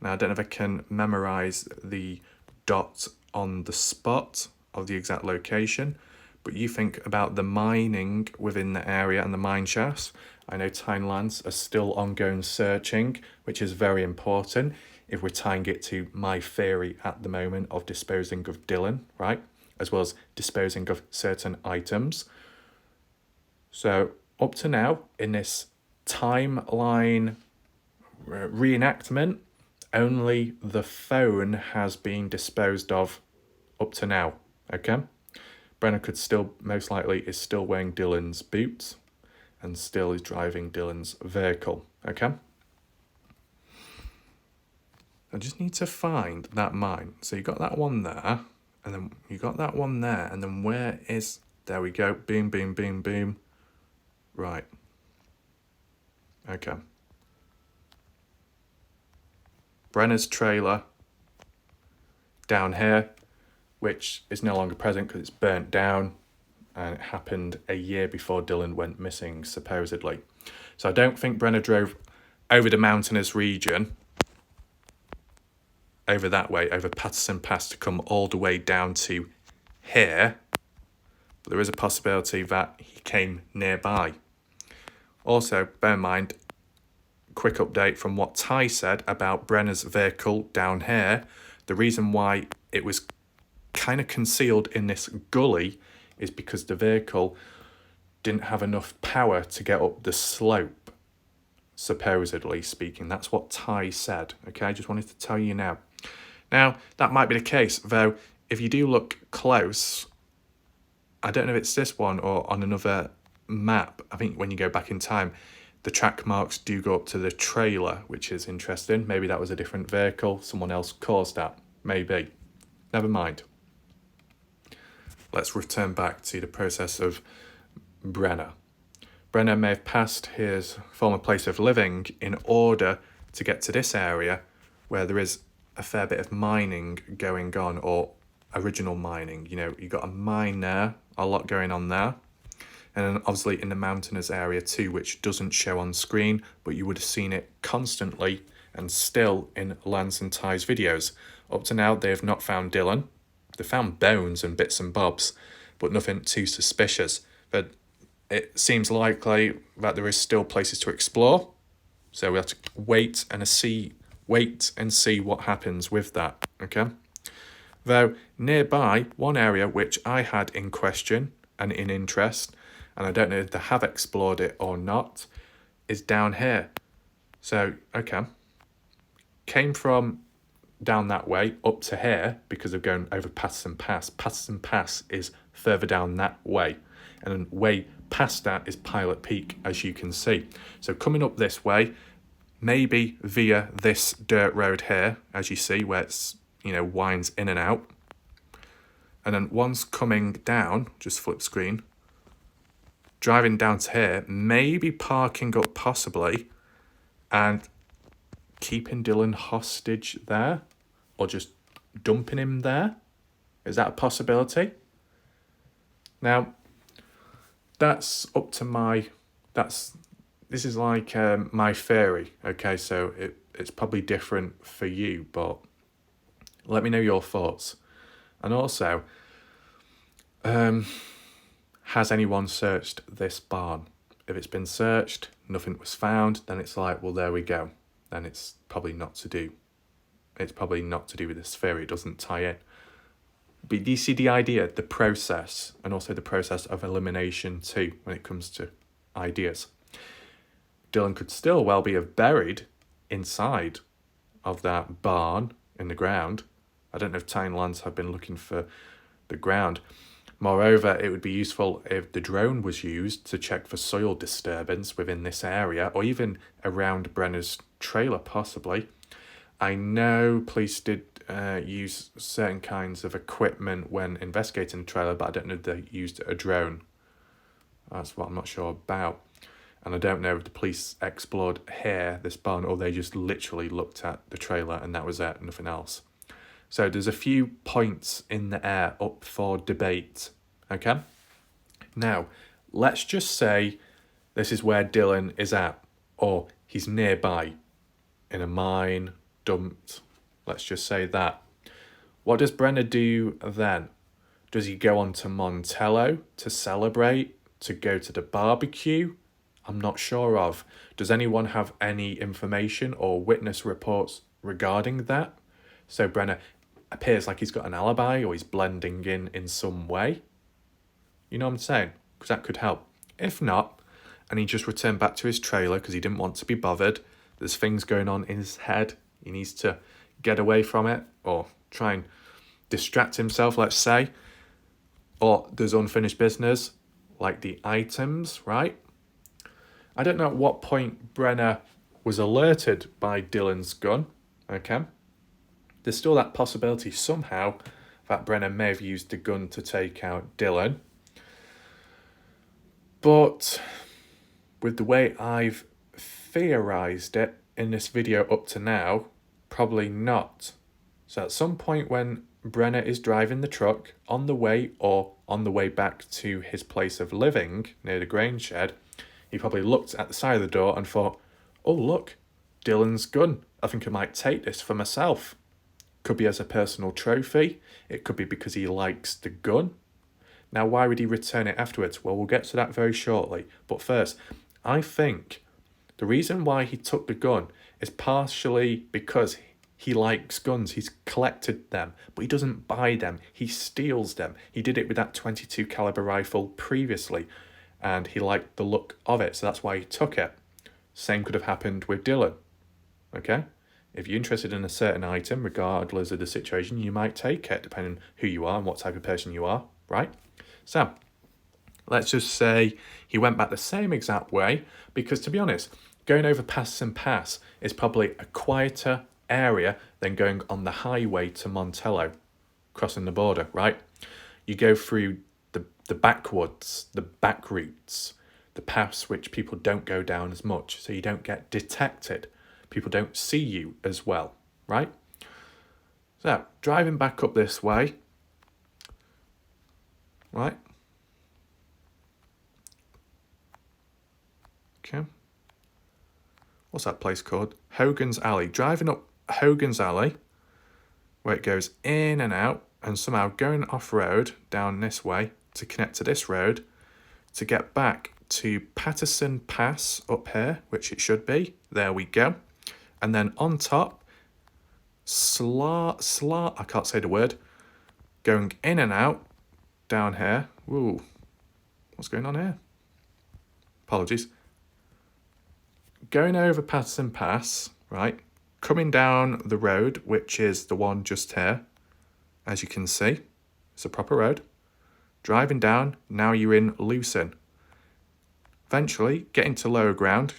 Now, I don't know if I can memorize the dot on the spot of the exact location, but you think about the mining within the area and the mine shafts. I know Ty and Lance are still ongoing searching, which is very important if we're tying it to my theory at the moment of disposing of Dylan, right? As well as disposing of certain items. So up to now, in this timeline reenactment, only the phone has been disposed of up to now, okay? Brenner could still, most likely, is still wearing Dylan's boots and still is driving Dylan's vehicle, okay? I just need to find that mine. So you got that one there, and then you got that one there, and then where is, there we go, boom, boom, boom, boom. Right. Okay. Brenner's trailer down here, which is no longer present because it's burnt down, and it happened a year before Dylan went missing, supposedly. So I don't think Brenner drove over the mountainous region, over that way, over Patterson Pass to come all the way down to here. But there is a possibility that he came nearby. Also, bear in mind, quick update from what Ty said about Brenner's vehicle down here. The reason why it was kind of concealed in this gully is because the vehicle didn't have enough power to get up the slope, supposedly speaking. That's what Ty said, okay? I just wanted to tell you now. Now, that might be the case, though if you do look close, I don't know if it's this one or on another map, I think when you go back in time, the track marks do go up to the trailer, which is interesting. Maybe that was a different vehicle. Someone else caused that. Maybe. Never mind. Let's return back to the process of Brenner. Brenner may have passed his former place of living in order to get to this area where there is a fair bit of mining going on, or original mining. You know, you've got a mine there, a lot going on there. And then obviously in the mountainous area too, which doesn't show on screen, but you would have seen it constantly and still in Lance and Ty's videos. Up to now, they have not found Dylan. They found bones and bits and bobs, but nothing too suspicious. But it seems likely that there is still places to explore. So we have to wait and see what happens with that, okay? Though nearby, one area which I had in question and in interest, and I don't know if they have explored it or not, is down here. So, okay. Came from down that way up to here because of going over Patterson Pass. Patterson Pass is further down that way. And then way past that is Pilot Peak, as you can see. So coming up this way, maybe via this dirt road here, as you see, where it's, you know, winds in and out. And then once coming down, just flip screen, driving down to here, maybe parking up possibly, and keeping Dylan hostage there, or just dumping him there. Is that a possibility? Now, that's up to my, this is like my theory, okay? So it's probably different for you, but let me know your thoughts. And also, has anyone searched this barn? If it's been searched, nothing was found, then it's like, well, there we go. Then it's probably not to do. It's probably not to do with this theory. It doesn't tie in. But do you see the idea, the process, and also the process of elimination too, when it comes to ideas? Dylan could still well be buried inside of that barn in the ground. I don't know if Ty and Lance have been looking for the ground. Moreover, it would be useful if the drone was used to check for soil disturbance within this area, or even around Brenner's trailer, possibly. I know police did use certain kinds of equipment when investigating the trailer, but I don't know if they used a drone. That's what I'm not sure about. And I don't know if the police explored here, this barn, or they just literally looked at the trailer and that was it, nothing else. So there's a few points in the air up for debate, okay? Now, let's just say this is where Dylan is at, or he's nearby, in a mine, dumped. Let's just say that. What does Brenner do then? Does he go on to Montello to celebrate, to go to the barbecue? I'm not sure of. Does anyone have any information or witness reports regarding that? So Brenner appears like he's got an alibi, or he's blending in some way. You know what I'm saying? Because that could help. If not, and he just returned back to his trailer because he didn't want to be bothered, there's things going on in his head, he needs to get away from it, or try and distract himself, let's say. Or there's unfinished business, like the items, right? I don't know at what point Brenner was alerted by Dylan's gun, okay? There's still that possibility somehow that Brenner may have used the gun to take out Dylan. But with the way I've theorized it in this video up to now, probably not. So at some point when Brenner is driving the truck on the way back to his place of living near the grain shed, he probably looked at the side of the door and thought, oh look, Dylan's gun. I think I might take this for myself. Could be as a personal trophy. It could be because he likes the gun. Now, why would he return it afterwards? Well, we'll get to that very shortly. But first, I think the reason why he took the gun is partially because he likes guns. He's collected them, but he doesn't buy them. He steals them. He did it with that .22 caliber rifle previously, and he liked the look of it, so that's why he took it. Same could have happened with Dylan, okay? If you're interested in a certain item, regardless of the situation, you might take it, depending on who you are and what type of person you are, right? So let's just say he went back the same exact way, because to be honest, going over Patterson Pass is probably a quieter area than going on the highway to Montello, crossing the border, right? You go through the backwoods, the back routes, the paths which people don't go down as much, so you don't get detected. People don't see you as well, right? So, driving back up this way, right? Okay. What's that place called? Hogan's Alley. Driving up Hogan's Alley, where it goes in and out, and somehow going off-road down this way to connect to this road to get back to Patterson Pass up here, which it should be. There we go. And then on top, I can't say the word, going in and out down here. Ooh, what's going on here? Apologies. Going over Patterson Pass, right? Coming down the road, which is the one just here. As you can see, it's a proper road. Driving down, now you're in Lucin. Eventually, getting to lower ground,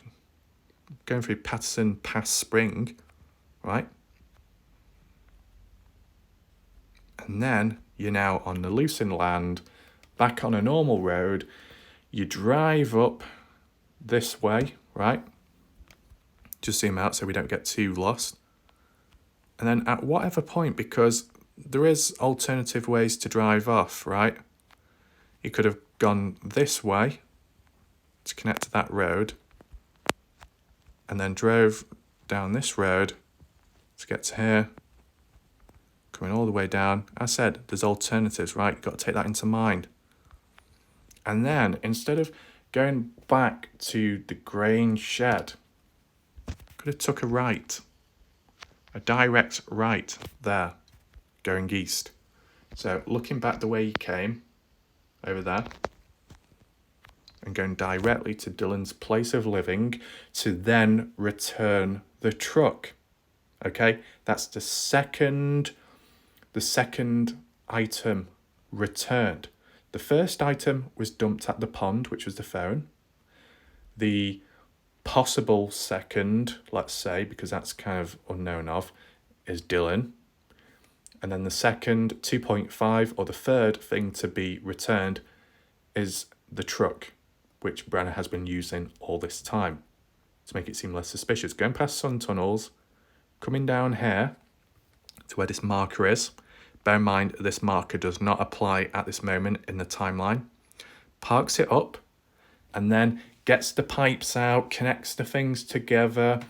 going through Patterson Pass Spring, right? And then you're now on the Lucin land, back on a normal road. You drive up this way, right? Just zoom out so we don't get too lost. And then at whatever point, because there is alternative ways to drive off, right? You could have gone this way to connect to that road, and then drove down this road to get to here, coming all the way down. As I said, there's alternatives, right? You've got to take that into mind. And then, instead of going back to the grain shed, could have took a right, a direct right there, going east. So looking back the way you came, over there, and going directly to Dylan's place of living to then return the truck. Okay, that's the second item returned. The first item was dumped at the pond, which was the phone. The possible second, let's say, because that's kind of unknown of, is Dylan. And then the second 2.5, or the third thing to be returned, is the truck, which Brenner has been using all this time to make it seem less suspicious. Going past sun tunnels, coming down here to where this marker is. Bear in mind, this marker does not apply at this moment in the timeline. Parks it up, and then gets the pipes out, connects the things together,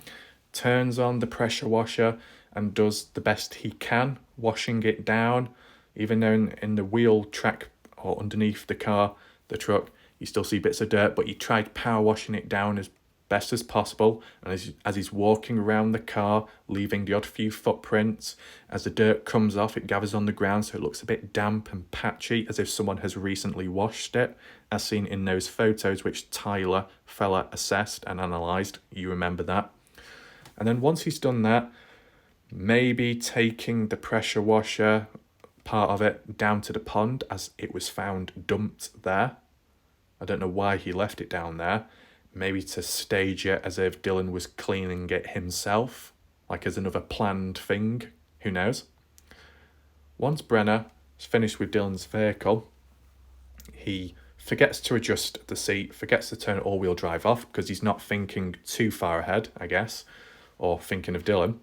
turns on the pressure washer, and does the best he can, washing it down. Even though in the wheel track or underneath the car, the truck, you still see bits of dirt, but he tried power washing it down as best as possible. And as he's walking around the car, leaving the odd few footprints, as the dirt comes off, it gathers on the ground, so it looks a bit damp and patchy, as if someone has recently washed it, as seen in those photos which Tyler Feller assessed and analysed. You remember that. And then once he's done that, maybe taking the pressure washer, part of it, down to the pond, as it was found dumped there. I don't know why he left it down there. Maybe to stage it as if Dylan was cleaning it himself, like as another planned thing. Who knows? Once Brenner is finished with Dylan's vehicle, he forgets to adjust the seat, forgets to turn all-wheel drive off because he's not thinking too far ahead, I guess, or thinking of Dylan.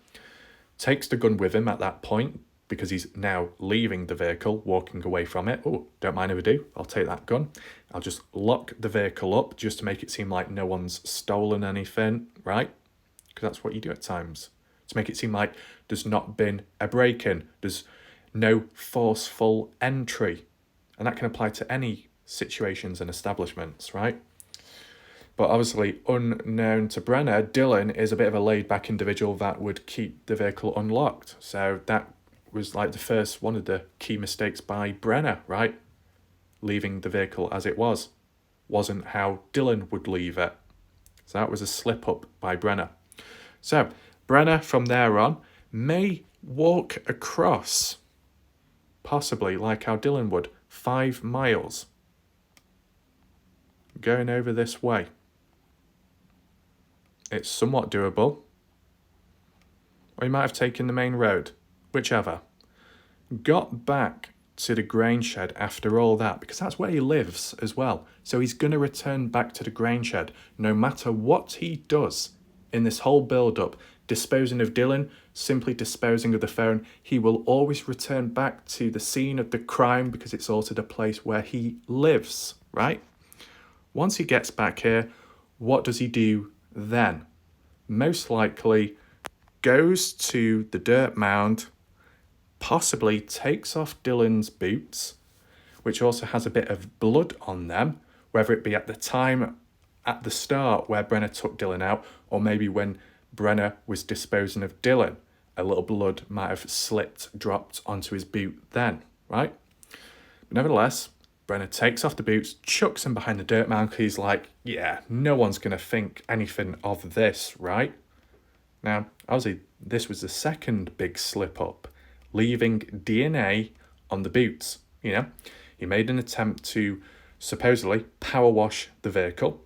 Takes the gun with him at that point because he's now leaving the vehicle, walking away from it. Oh, don't mind if I do. I'll take that gun. I'll just lock the vehicle up just to make it seem like no one's stolen anything, right? Because that's what you do at times. To make it seem like there's not been a break-in. There's no forceful entry. And that can apply to any situations and establishments, right? But obviously, unknown to Brenner, Dylan is a bit of a laid-back individual that would keep the vehicle unlocked. So that was like the first one of the key mistakes by Brenner, right? Leaving the vehicle as it was. Wasn't how Dylan would leave it. So that was a slip-up by Brenner. So Brenner, from there on, may walk across, possibly like how Dylan would, 5 miles, going over this way. It's somewhat doable. Or he might have taken the main road, whichever. Got back to the grain shed after all that, because that's where he lives as well. So he's going to return back to the grain shed no matter what he does in this whole build-up. Disposing of Dylan, simply disposing of the phone, he will always return back to the scene of the crime because it's also the place where he lives, right? Once he gets back here, what does he do then? Most likely goes to the dirt mound, possibly takes off Dylan's boots, which also has a bit of blood on them, whether it be at the time, at the start where Brenner took Dylan out, or maybe when Brenner was disposing of Dylan, a little blood might have slipped, dropped onto his boot then, right? But nevertheless, Brenner takes off the boots, chucks them behind the dirt mound, because he's like, yeah, no one's going to think anything of this, right? Now, obviously, this was the second big slip-up, leaving DNA on the boots. You know, he made an attempt to supposedly power wash the vehicle.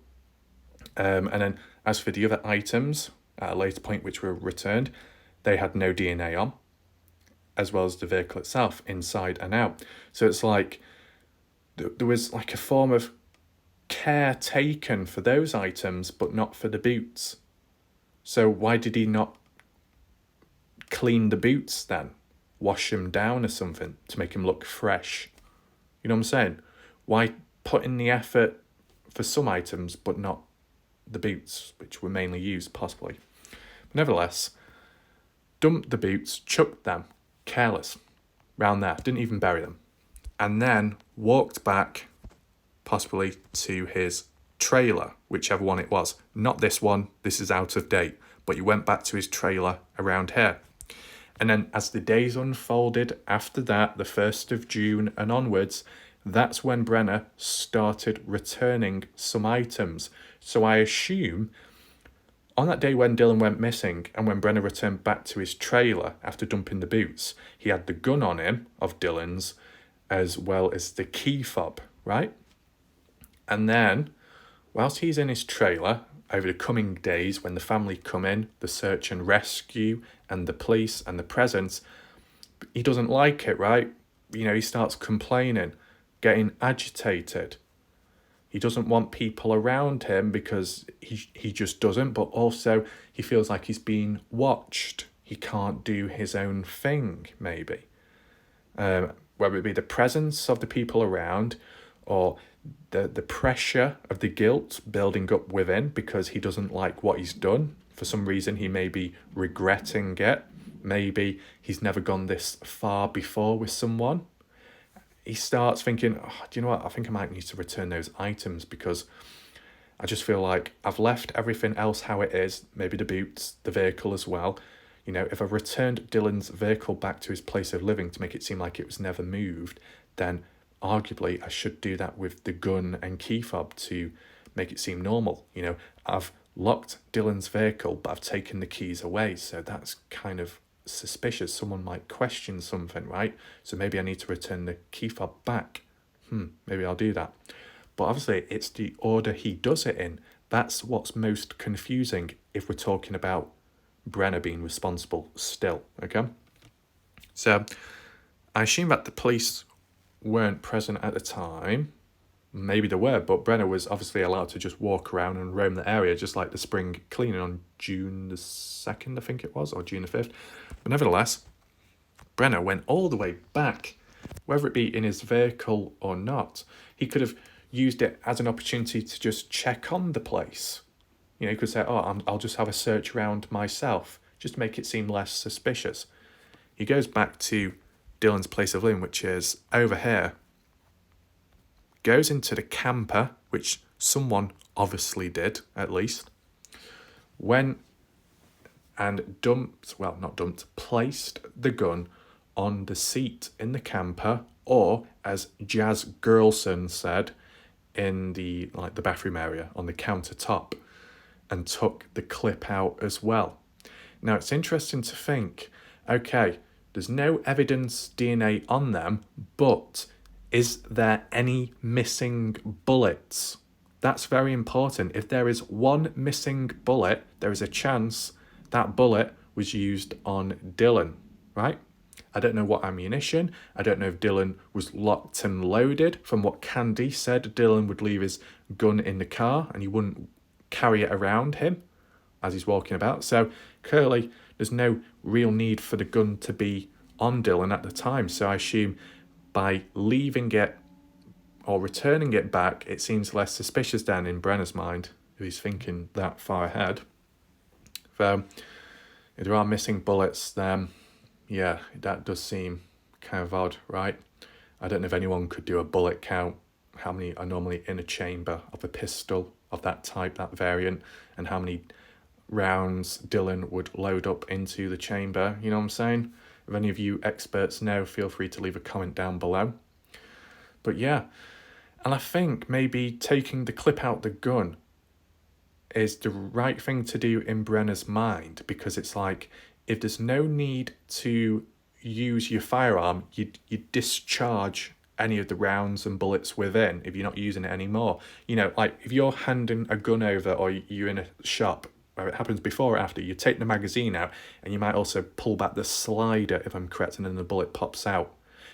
And then as for the other items, at a later point which were returned, they had no DNA on, as well as the vehicle itself, inside and out. So it's like there was like a form of care taken for those items, but not for the boots. So why did he not clean the boots then? Wash them down or something to make them look fresh? You know what I'm saying? Why put in the effort for some items but not the boots, which were mainly used possibly? But nevertheless, dumped the boots, chucked them, careless, round there, didn't even bury them. And then walked back, possibly to his trailer, whichever one it was. Not this one, this is out of date, but he went back to his trailer around here. And then as the days unfolded after that, the 1st of June and onwards, that's when Brenner started returning some items. So I assume on that day when Dylan went missing and when Brenner returned back to his trailer after dumping the boots, he had the gun on him of Dylan's as well as the key fob, right? And then whilst he's in his trailer, over the coming days when the family come in, the search and rescue and the police and the presence, he doesn't like it, right? You know, he starts complaining, getting agitated. He doesn't want people around him because he just doesn't, but also he feels like he's being watched. He can't do his own thing, maybe. Whether it be the presence of the people around or the pressure of the guilt building up within because he doesn't like what he's done. For some reason, he may be regretting it. Maybe he's never gone this far before with someone. He starts thinking, oh, do you know what? I think I might need to return those items because I just feel like I've left everything else how it is, maybe the boots, the vehicle as well. You know, if I returned Dylan's vehicle back to his place of living to make it seem like it was never moved, then arguably I should do that with the gun and key fob to make it seem normal. You know, I've locked Dylan's vehicle, but I've taken the keys away. So that's kind of suspicious. Someone might question something, right? So maybe I need to return the key fob back. Maybe I'll do that. But obviously it's the order he does it in. That's what's most confusing if we're talking about Brenner being responsible still, okay? So I assume that the police weren't present at the time. Maybe they were, but Brenner was obviously allowed to just walk around and roam the area, just like the spring cleaning on June the 2nd, I think it was, or June the 5th. But nevertheless, Brenner went all the way back, whether it be in his vehicle or not. He could have used it as an opportunity to just check on the place. You know, he could say, I'll just have a search around myself, just to make it seem less suspicious. He goes back to Dylan's place of living, which is over here, goes into the camper, which someone obviously did, at least, went and placed the gun on the seat in the camper, or as Jazz Girlson said, in the bathroom area on the countertop, and took the clip out as well. Now, it's interesting to think, okay, there's no evidence DNA on them, but is there any missing bullets? That's very important. If there is one missing bullet, there is a chance that bullet was used on Dylan, right? I don't know what ammunition. I don't know if Dylan was locked and loaded. From what Candy said, Dylan would leave his gun in the car and he wouldn't carry it around him as he's walking about. So clearly there's no real need for the gun to be on Dylan at the time. So I assume by leaving it or returning it back, it seems less suspicious then in Brenner's mind, if he's thinking that far ahead. So if there are missing bullets, then yeah, that does seem kind of odd, right? I don't know if anyone could do a bullet count, how many are normally in a chamber of a pistol of that type, that variant, and how many rounds Dylan would load up into the chamber, you know what I'm saying? If any of you experts know, feel free to leave a comment down below. But yeah, and I think maybe taking the clip out the gun is the right thing to do in Brenner's mind, because it's like, if there's no need to use your firearm, you discharge any of the rounds and bullets within if you're not using it anymore. You know, like if you're handing a gun over or you're in a shop, where it happens before or after, you take the magazine out and you might also pull back the slider, if I'm correct, and then the bullet pops out.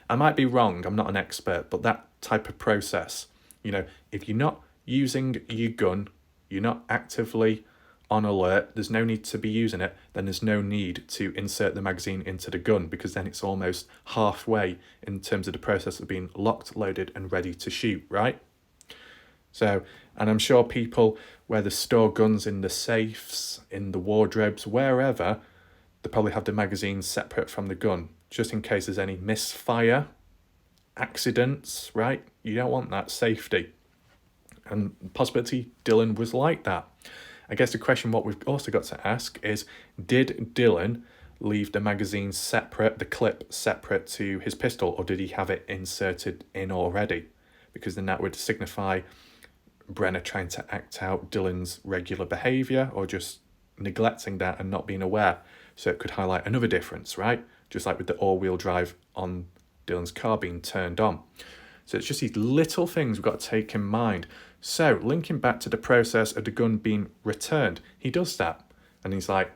I might be wrong, I'm not an expert, but that type of process, you know, if you're not using your gun, you're not actively on alert, there's no need to be using it, then there's no need to insert the magazine into the gun, because then it's almost halfway in terms of the process of being locked, loaded and ready to shoot, right? So, and I'm sure people where they store guns in the safes, in the wardrobes, wherever, they probably have the magazine separate from the gun, just in case there's any misfire, accidents, right? You don't want that, safety. And possibility Dylan was like that. I guess the question what we've also got to ask is, did Dylan leave the magazine separate, the clip separate to his pistol, or did he have it inserted in already? Because then that would signify Brenner trying to act out Dylan's regular behaviour, or just neglecting that and not being aware. So it could highlight another difference, right? Just like with the all-wheel drive on Dylan's car being turned on. So it's just these little things we've got to take in mind. So linking back to the process of the gun being returned, he does that. And he's like,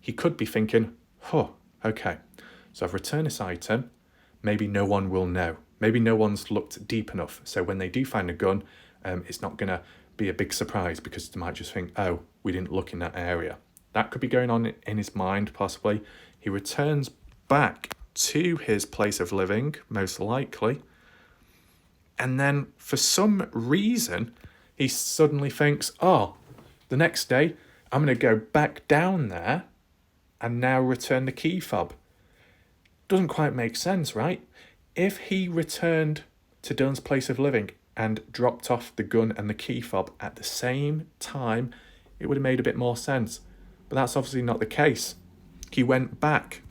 he could be thinking, oh, okay, so I've returned this item. Maybe no one will know. Maybe no one's looked deep enough. So when they do find a gun, it's not going to be a big surprise, because they might just think, oh, we didn't look in that area. That could be going on in his mind, possibly. He returns back to his place of living, most likely. And then for some reason, he suddenly thinks, oh, the next day, I'm going to go back down there and now return the key fob. Doesn't quite make sense, right? If he returned to Dylan's place of living and dropped off the gun and the key fob at the same time, it would have made a bit more sense. But that's obviously not the case. He went back,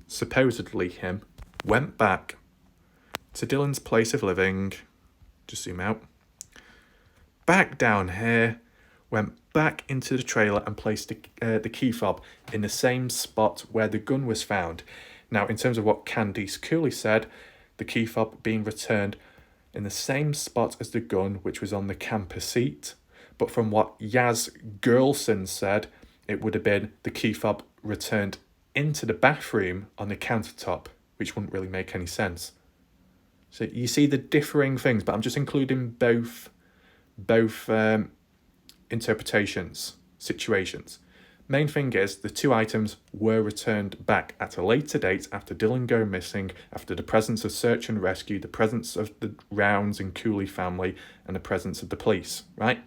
supposedly him, went back to Dylan's place of living, just zoom out, back down here, went back into the trailer and placed the key fob in the same spot where the gun was found. Now, in terms of what Candice Cooley said, the key fob being returned in the same spot as the gun, which was on the camper seat. But from what Yaz Girlson said, it would have been the key fob returned into the bathroom on the countertop, which wouldn't really make any sense. So you see the differing things, but I'm just including both interpretations, situations. Main thing is the two items were returned back at a later date after Dylan go missing, after the presence of search and rescue, the presence of the Rounds and Cooley family, and the presence of the police, right?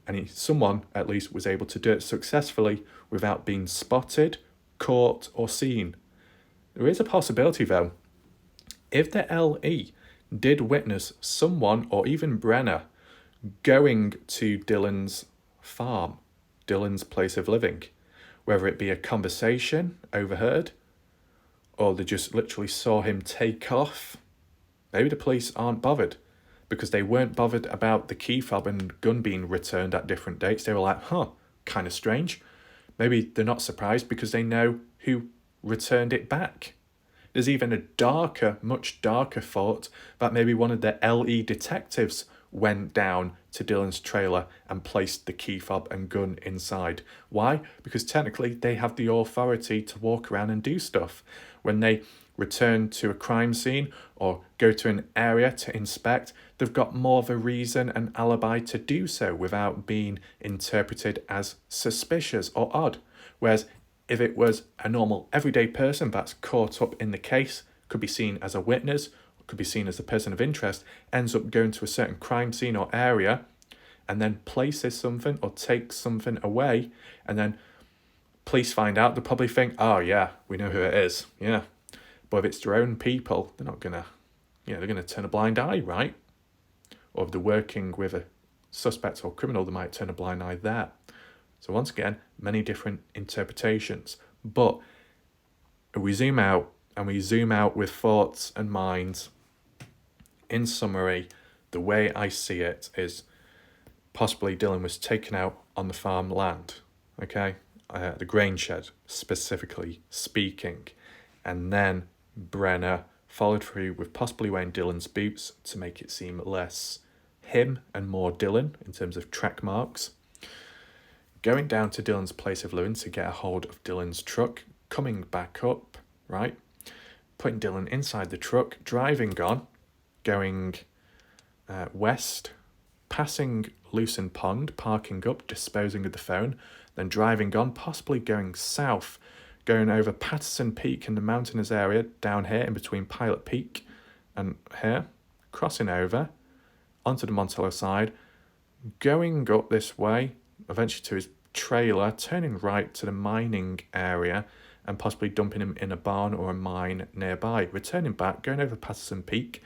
And someone at least was able to do it successfully without being spotted, caught, or seen. There is a possibility though. If the LE did witness someone, or even Brenner, going to Dylan's farm, Dylan's place of living, whether it be a conversation overheard, or they just literally saw him take off, maybe the police aren't bothered, because they weren't bothered about the key fob and gun being returned at different dates. They were like, huh, kind of strange. Maybe they're not surprised because they know who returned it back. There's even a darker, much darker thought that maybe one of the LE detectives went down to Dylan's trailer and placed the key fob and gun inside. Why? Because technically they have the authority to walk around and do stuff. When they return to a crime scene or go to an area to inspect, they've got more of a reason and alibi to do so without being interpreted as suspicious or odd. Whereas if it was a normal everyday person that's caught up in the case, could be seen as a witness, could be seen as a person of interest, ends up going to a certain crime scene or area and then places something or takes something away, and then police find out, they'll probably think, oh yeah, we know who it is, yeah. But if it's their own people, they're not gonna, they're gonna turn a blind eye, right? Or if they're working with a suspect or criminal, they might turn a blind eye there. So once again, many different interpretations. But if we zoom out, and we zoom out with thoughts and minds, in summary, the way I see it is possibly Dylan was taken out on the farmland, okay? The grain shed, specifically speaking. And then Brenner followed through with possibly wearing Dylan's boots to make it seem less him and more Dylan in terms of track marks. Going down to Dylan's place of living to get a hold of Dylan's truck, coming back up, right? Putting Dylan inside the truck, driving on, going west, passing Lucin Pond, parking up, disposing of the phone, then driving on, possibly going south, going over Patterson Peak in the mountainous area, down here in between Pilot Peak and here, crossing over onto the Montello side, going up this way, eventually to his trailer, turning right to the mining area and possibly dumping him in a barn or a mine nearby, returning back, going over Patterson Peak,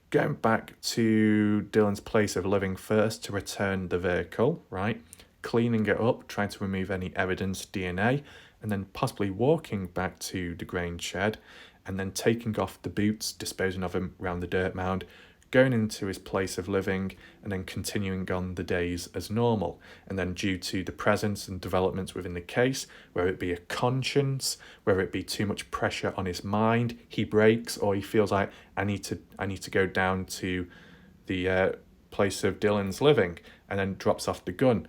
going back to Dylan's place of living first to return the vehicle, right, cleaning it up, trying to remove any evidence, DNA, and then possibly walking back to the grain shed and then taking off the boots, disposing of him around the dirt mound, going into his place of living and then continuing on the days as normal. And then due to the presence and developments within the case, whether it be a conscience, whether it be too much pressure on his mind, he breaks, or he feels like I need to go down to the place of Dylan's living, and then drops off the gun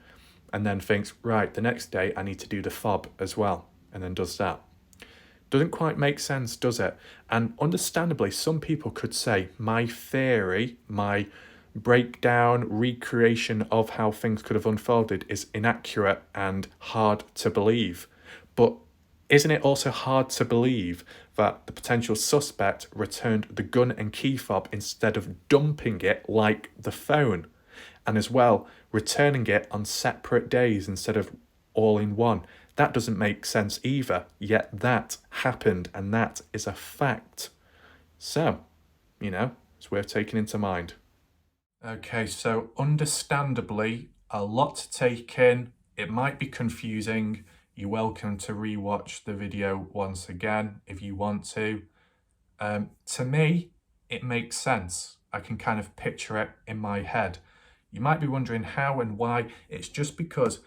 and then thinks, right, the next day I need to do the fob as well, and then does that. Doesn't quite make sense, does it? And understandably, some people could say my theory, my breakdown, recreation of how things could have unfolded is inaccurate and hard to believe. But isn't it also hard to believe that the potential suspect returned the gun and key fob instead of dumping it like the phone? And as well, returning it on separate days instead of all in one. That doesn't make sense either, yet that happened, and that is a fact. So, it's worth taking into mind. Okay, so understandably, a lot to take in. It might be confusing. You're welcome to rewatch the video once again if you want to. To me, it makes sense. I can kind of picture it in my head. You might be wondering how and why. It's just because,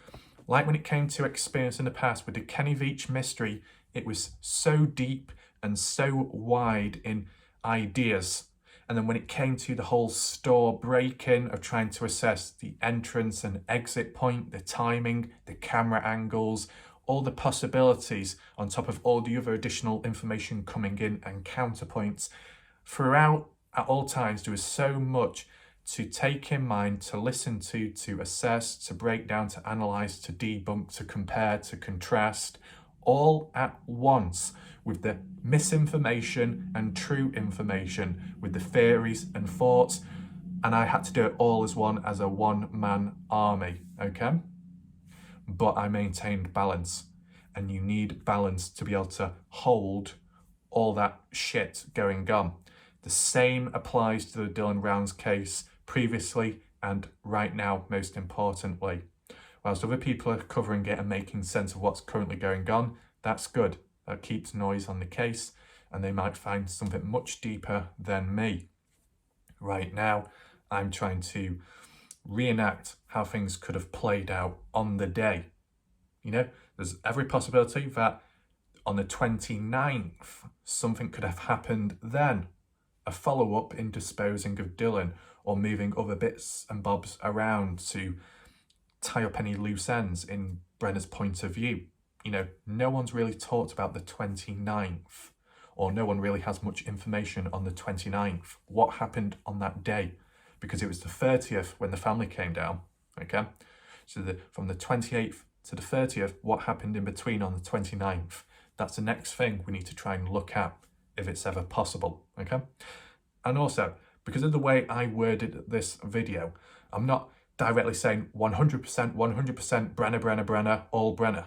like when it came to experience in the past with the Kenny Veach mystery, it was so deep and so wide in ideas. And then when it came to the whole store break-in of trying to assess the entrance and exit point, the timing, the camera angles, all the possibilities on top of all the other additional information coming in and counterpoints, throughout, at all times, there was so much to take in mind, to listen to assess, to break down, to analyse, to debunk, to compare, to contrast, all at once, with the misinformation and true information, with the theories and thoughts, and I had to do it all as a one-man army, okay? But I maintained balance, and you need balance to be able to hold all that shit going on. The same applies to the Dylan Rounds case previously and right now, most importantly. Whilst other people are covering it and making sense of what's currently going on, that's good. That keeps noise on the case, and they might find something much deeper than me. Right now, I'm trying to reenact how things could have played out on the day. There's There's every possibility that on the 29th, something could have happened then. A follow-up in disposing of Dylan or moving other bits and bobs around to tie up any loose ends in Brenner's point of view. You know, no one's really talked about the 29th, or no one really has much information on the 29th. What happened on that day? Because it was the 30th when the family came down, okay? So from the 28th to the 30th, what happened in between on the 29th? That's the next thing we need to try and look at if it's ever possible, okay? And also, because of the way I worded this video, I'm not directly saying 100%, Brenner, all Brenner.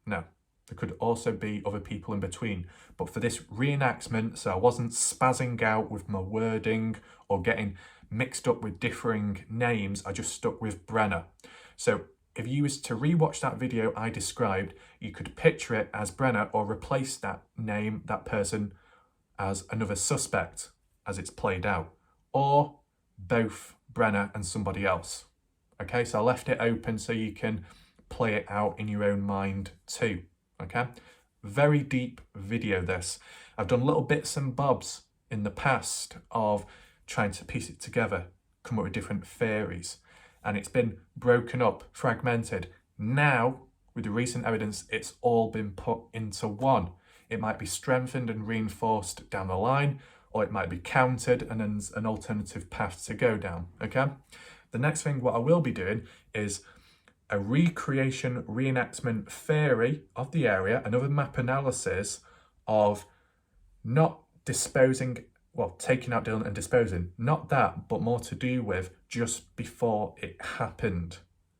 No, there could also be other people in between. But for this reenactment, so I wasn't spazzing out with my wording or getting mixed up with differing names, I just stuck with Brenner. So if you was to rewatch that video I described, you could picture it as Brenner or replace that name, that person, as another suspect as it's played out, or both Brenner and somebody else. Okay, so I left it open so you can play it out in your own mind too, okay? Very deep video this. I've done little bits and bobs in the past of trying to piece it together, come up with different theories, and it's been broken up, fragmented. Now, with the recent evidence, it's all been put into one. It might be strengthened and reinforced down the line, or it might be countered and then an alternative path to go down, okay? The next thing what I will be doing is a recreation reenactment theory of the area, another map analysis of not disposing, well, taking out Dylan and disposing, not that, but more to do with just before it happened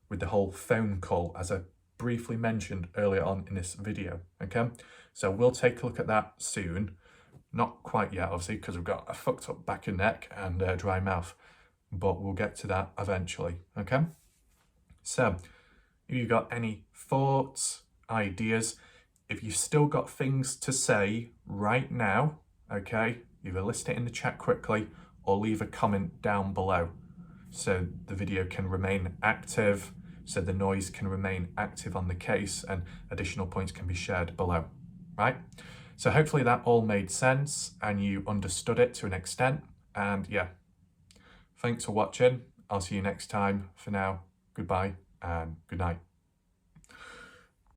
with the whole phone call, as I briefly mentioned earlier on in this video, okay? So we'll take a look at that soon. Not quite yet, obviously, because we've got a fucked up back and neck and a dry mouth, but we'll get to that eventually, okay? So, if you've got any thoughts, ideas, if you've still got things to say right now, okay, either list it in the chat quickly or leave a comment down below so the video can remain active, so the noise can remain active on the case and additional points can be shared below, right? So hopefully that all made sense and you understood it to an extent. And yeah, thanks for watching. I'll see you next time. For now, goodbye and good night.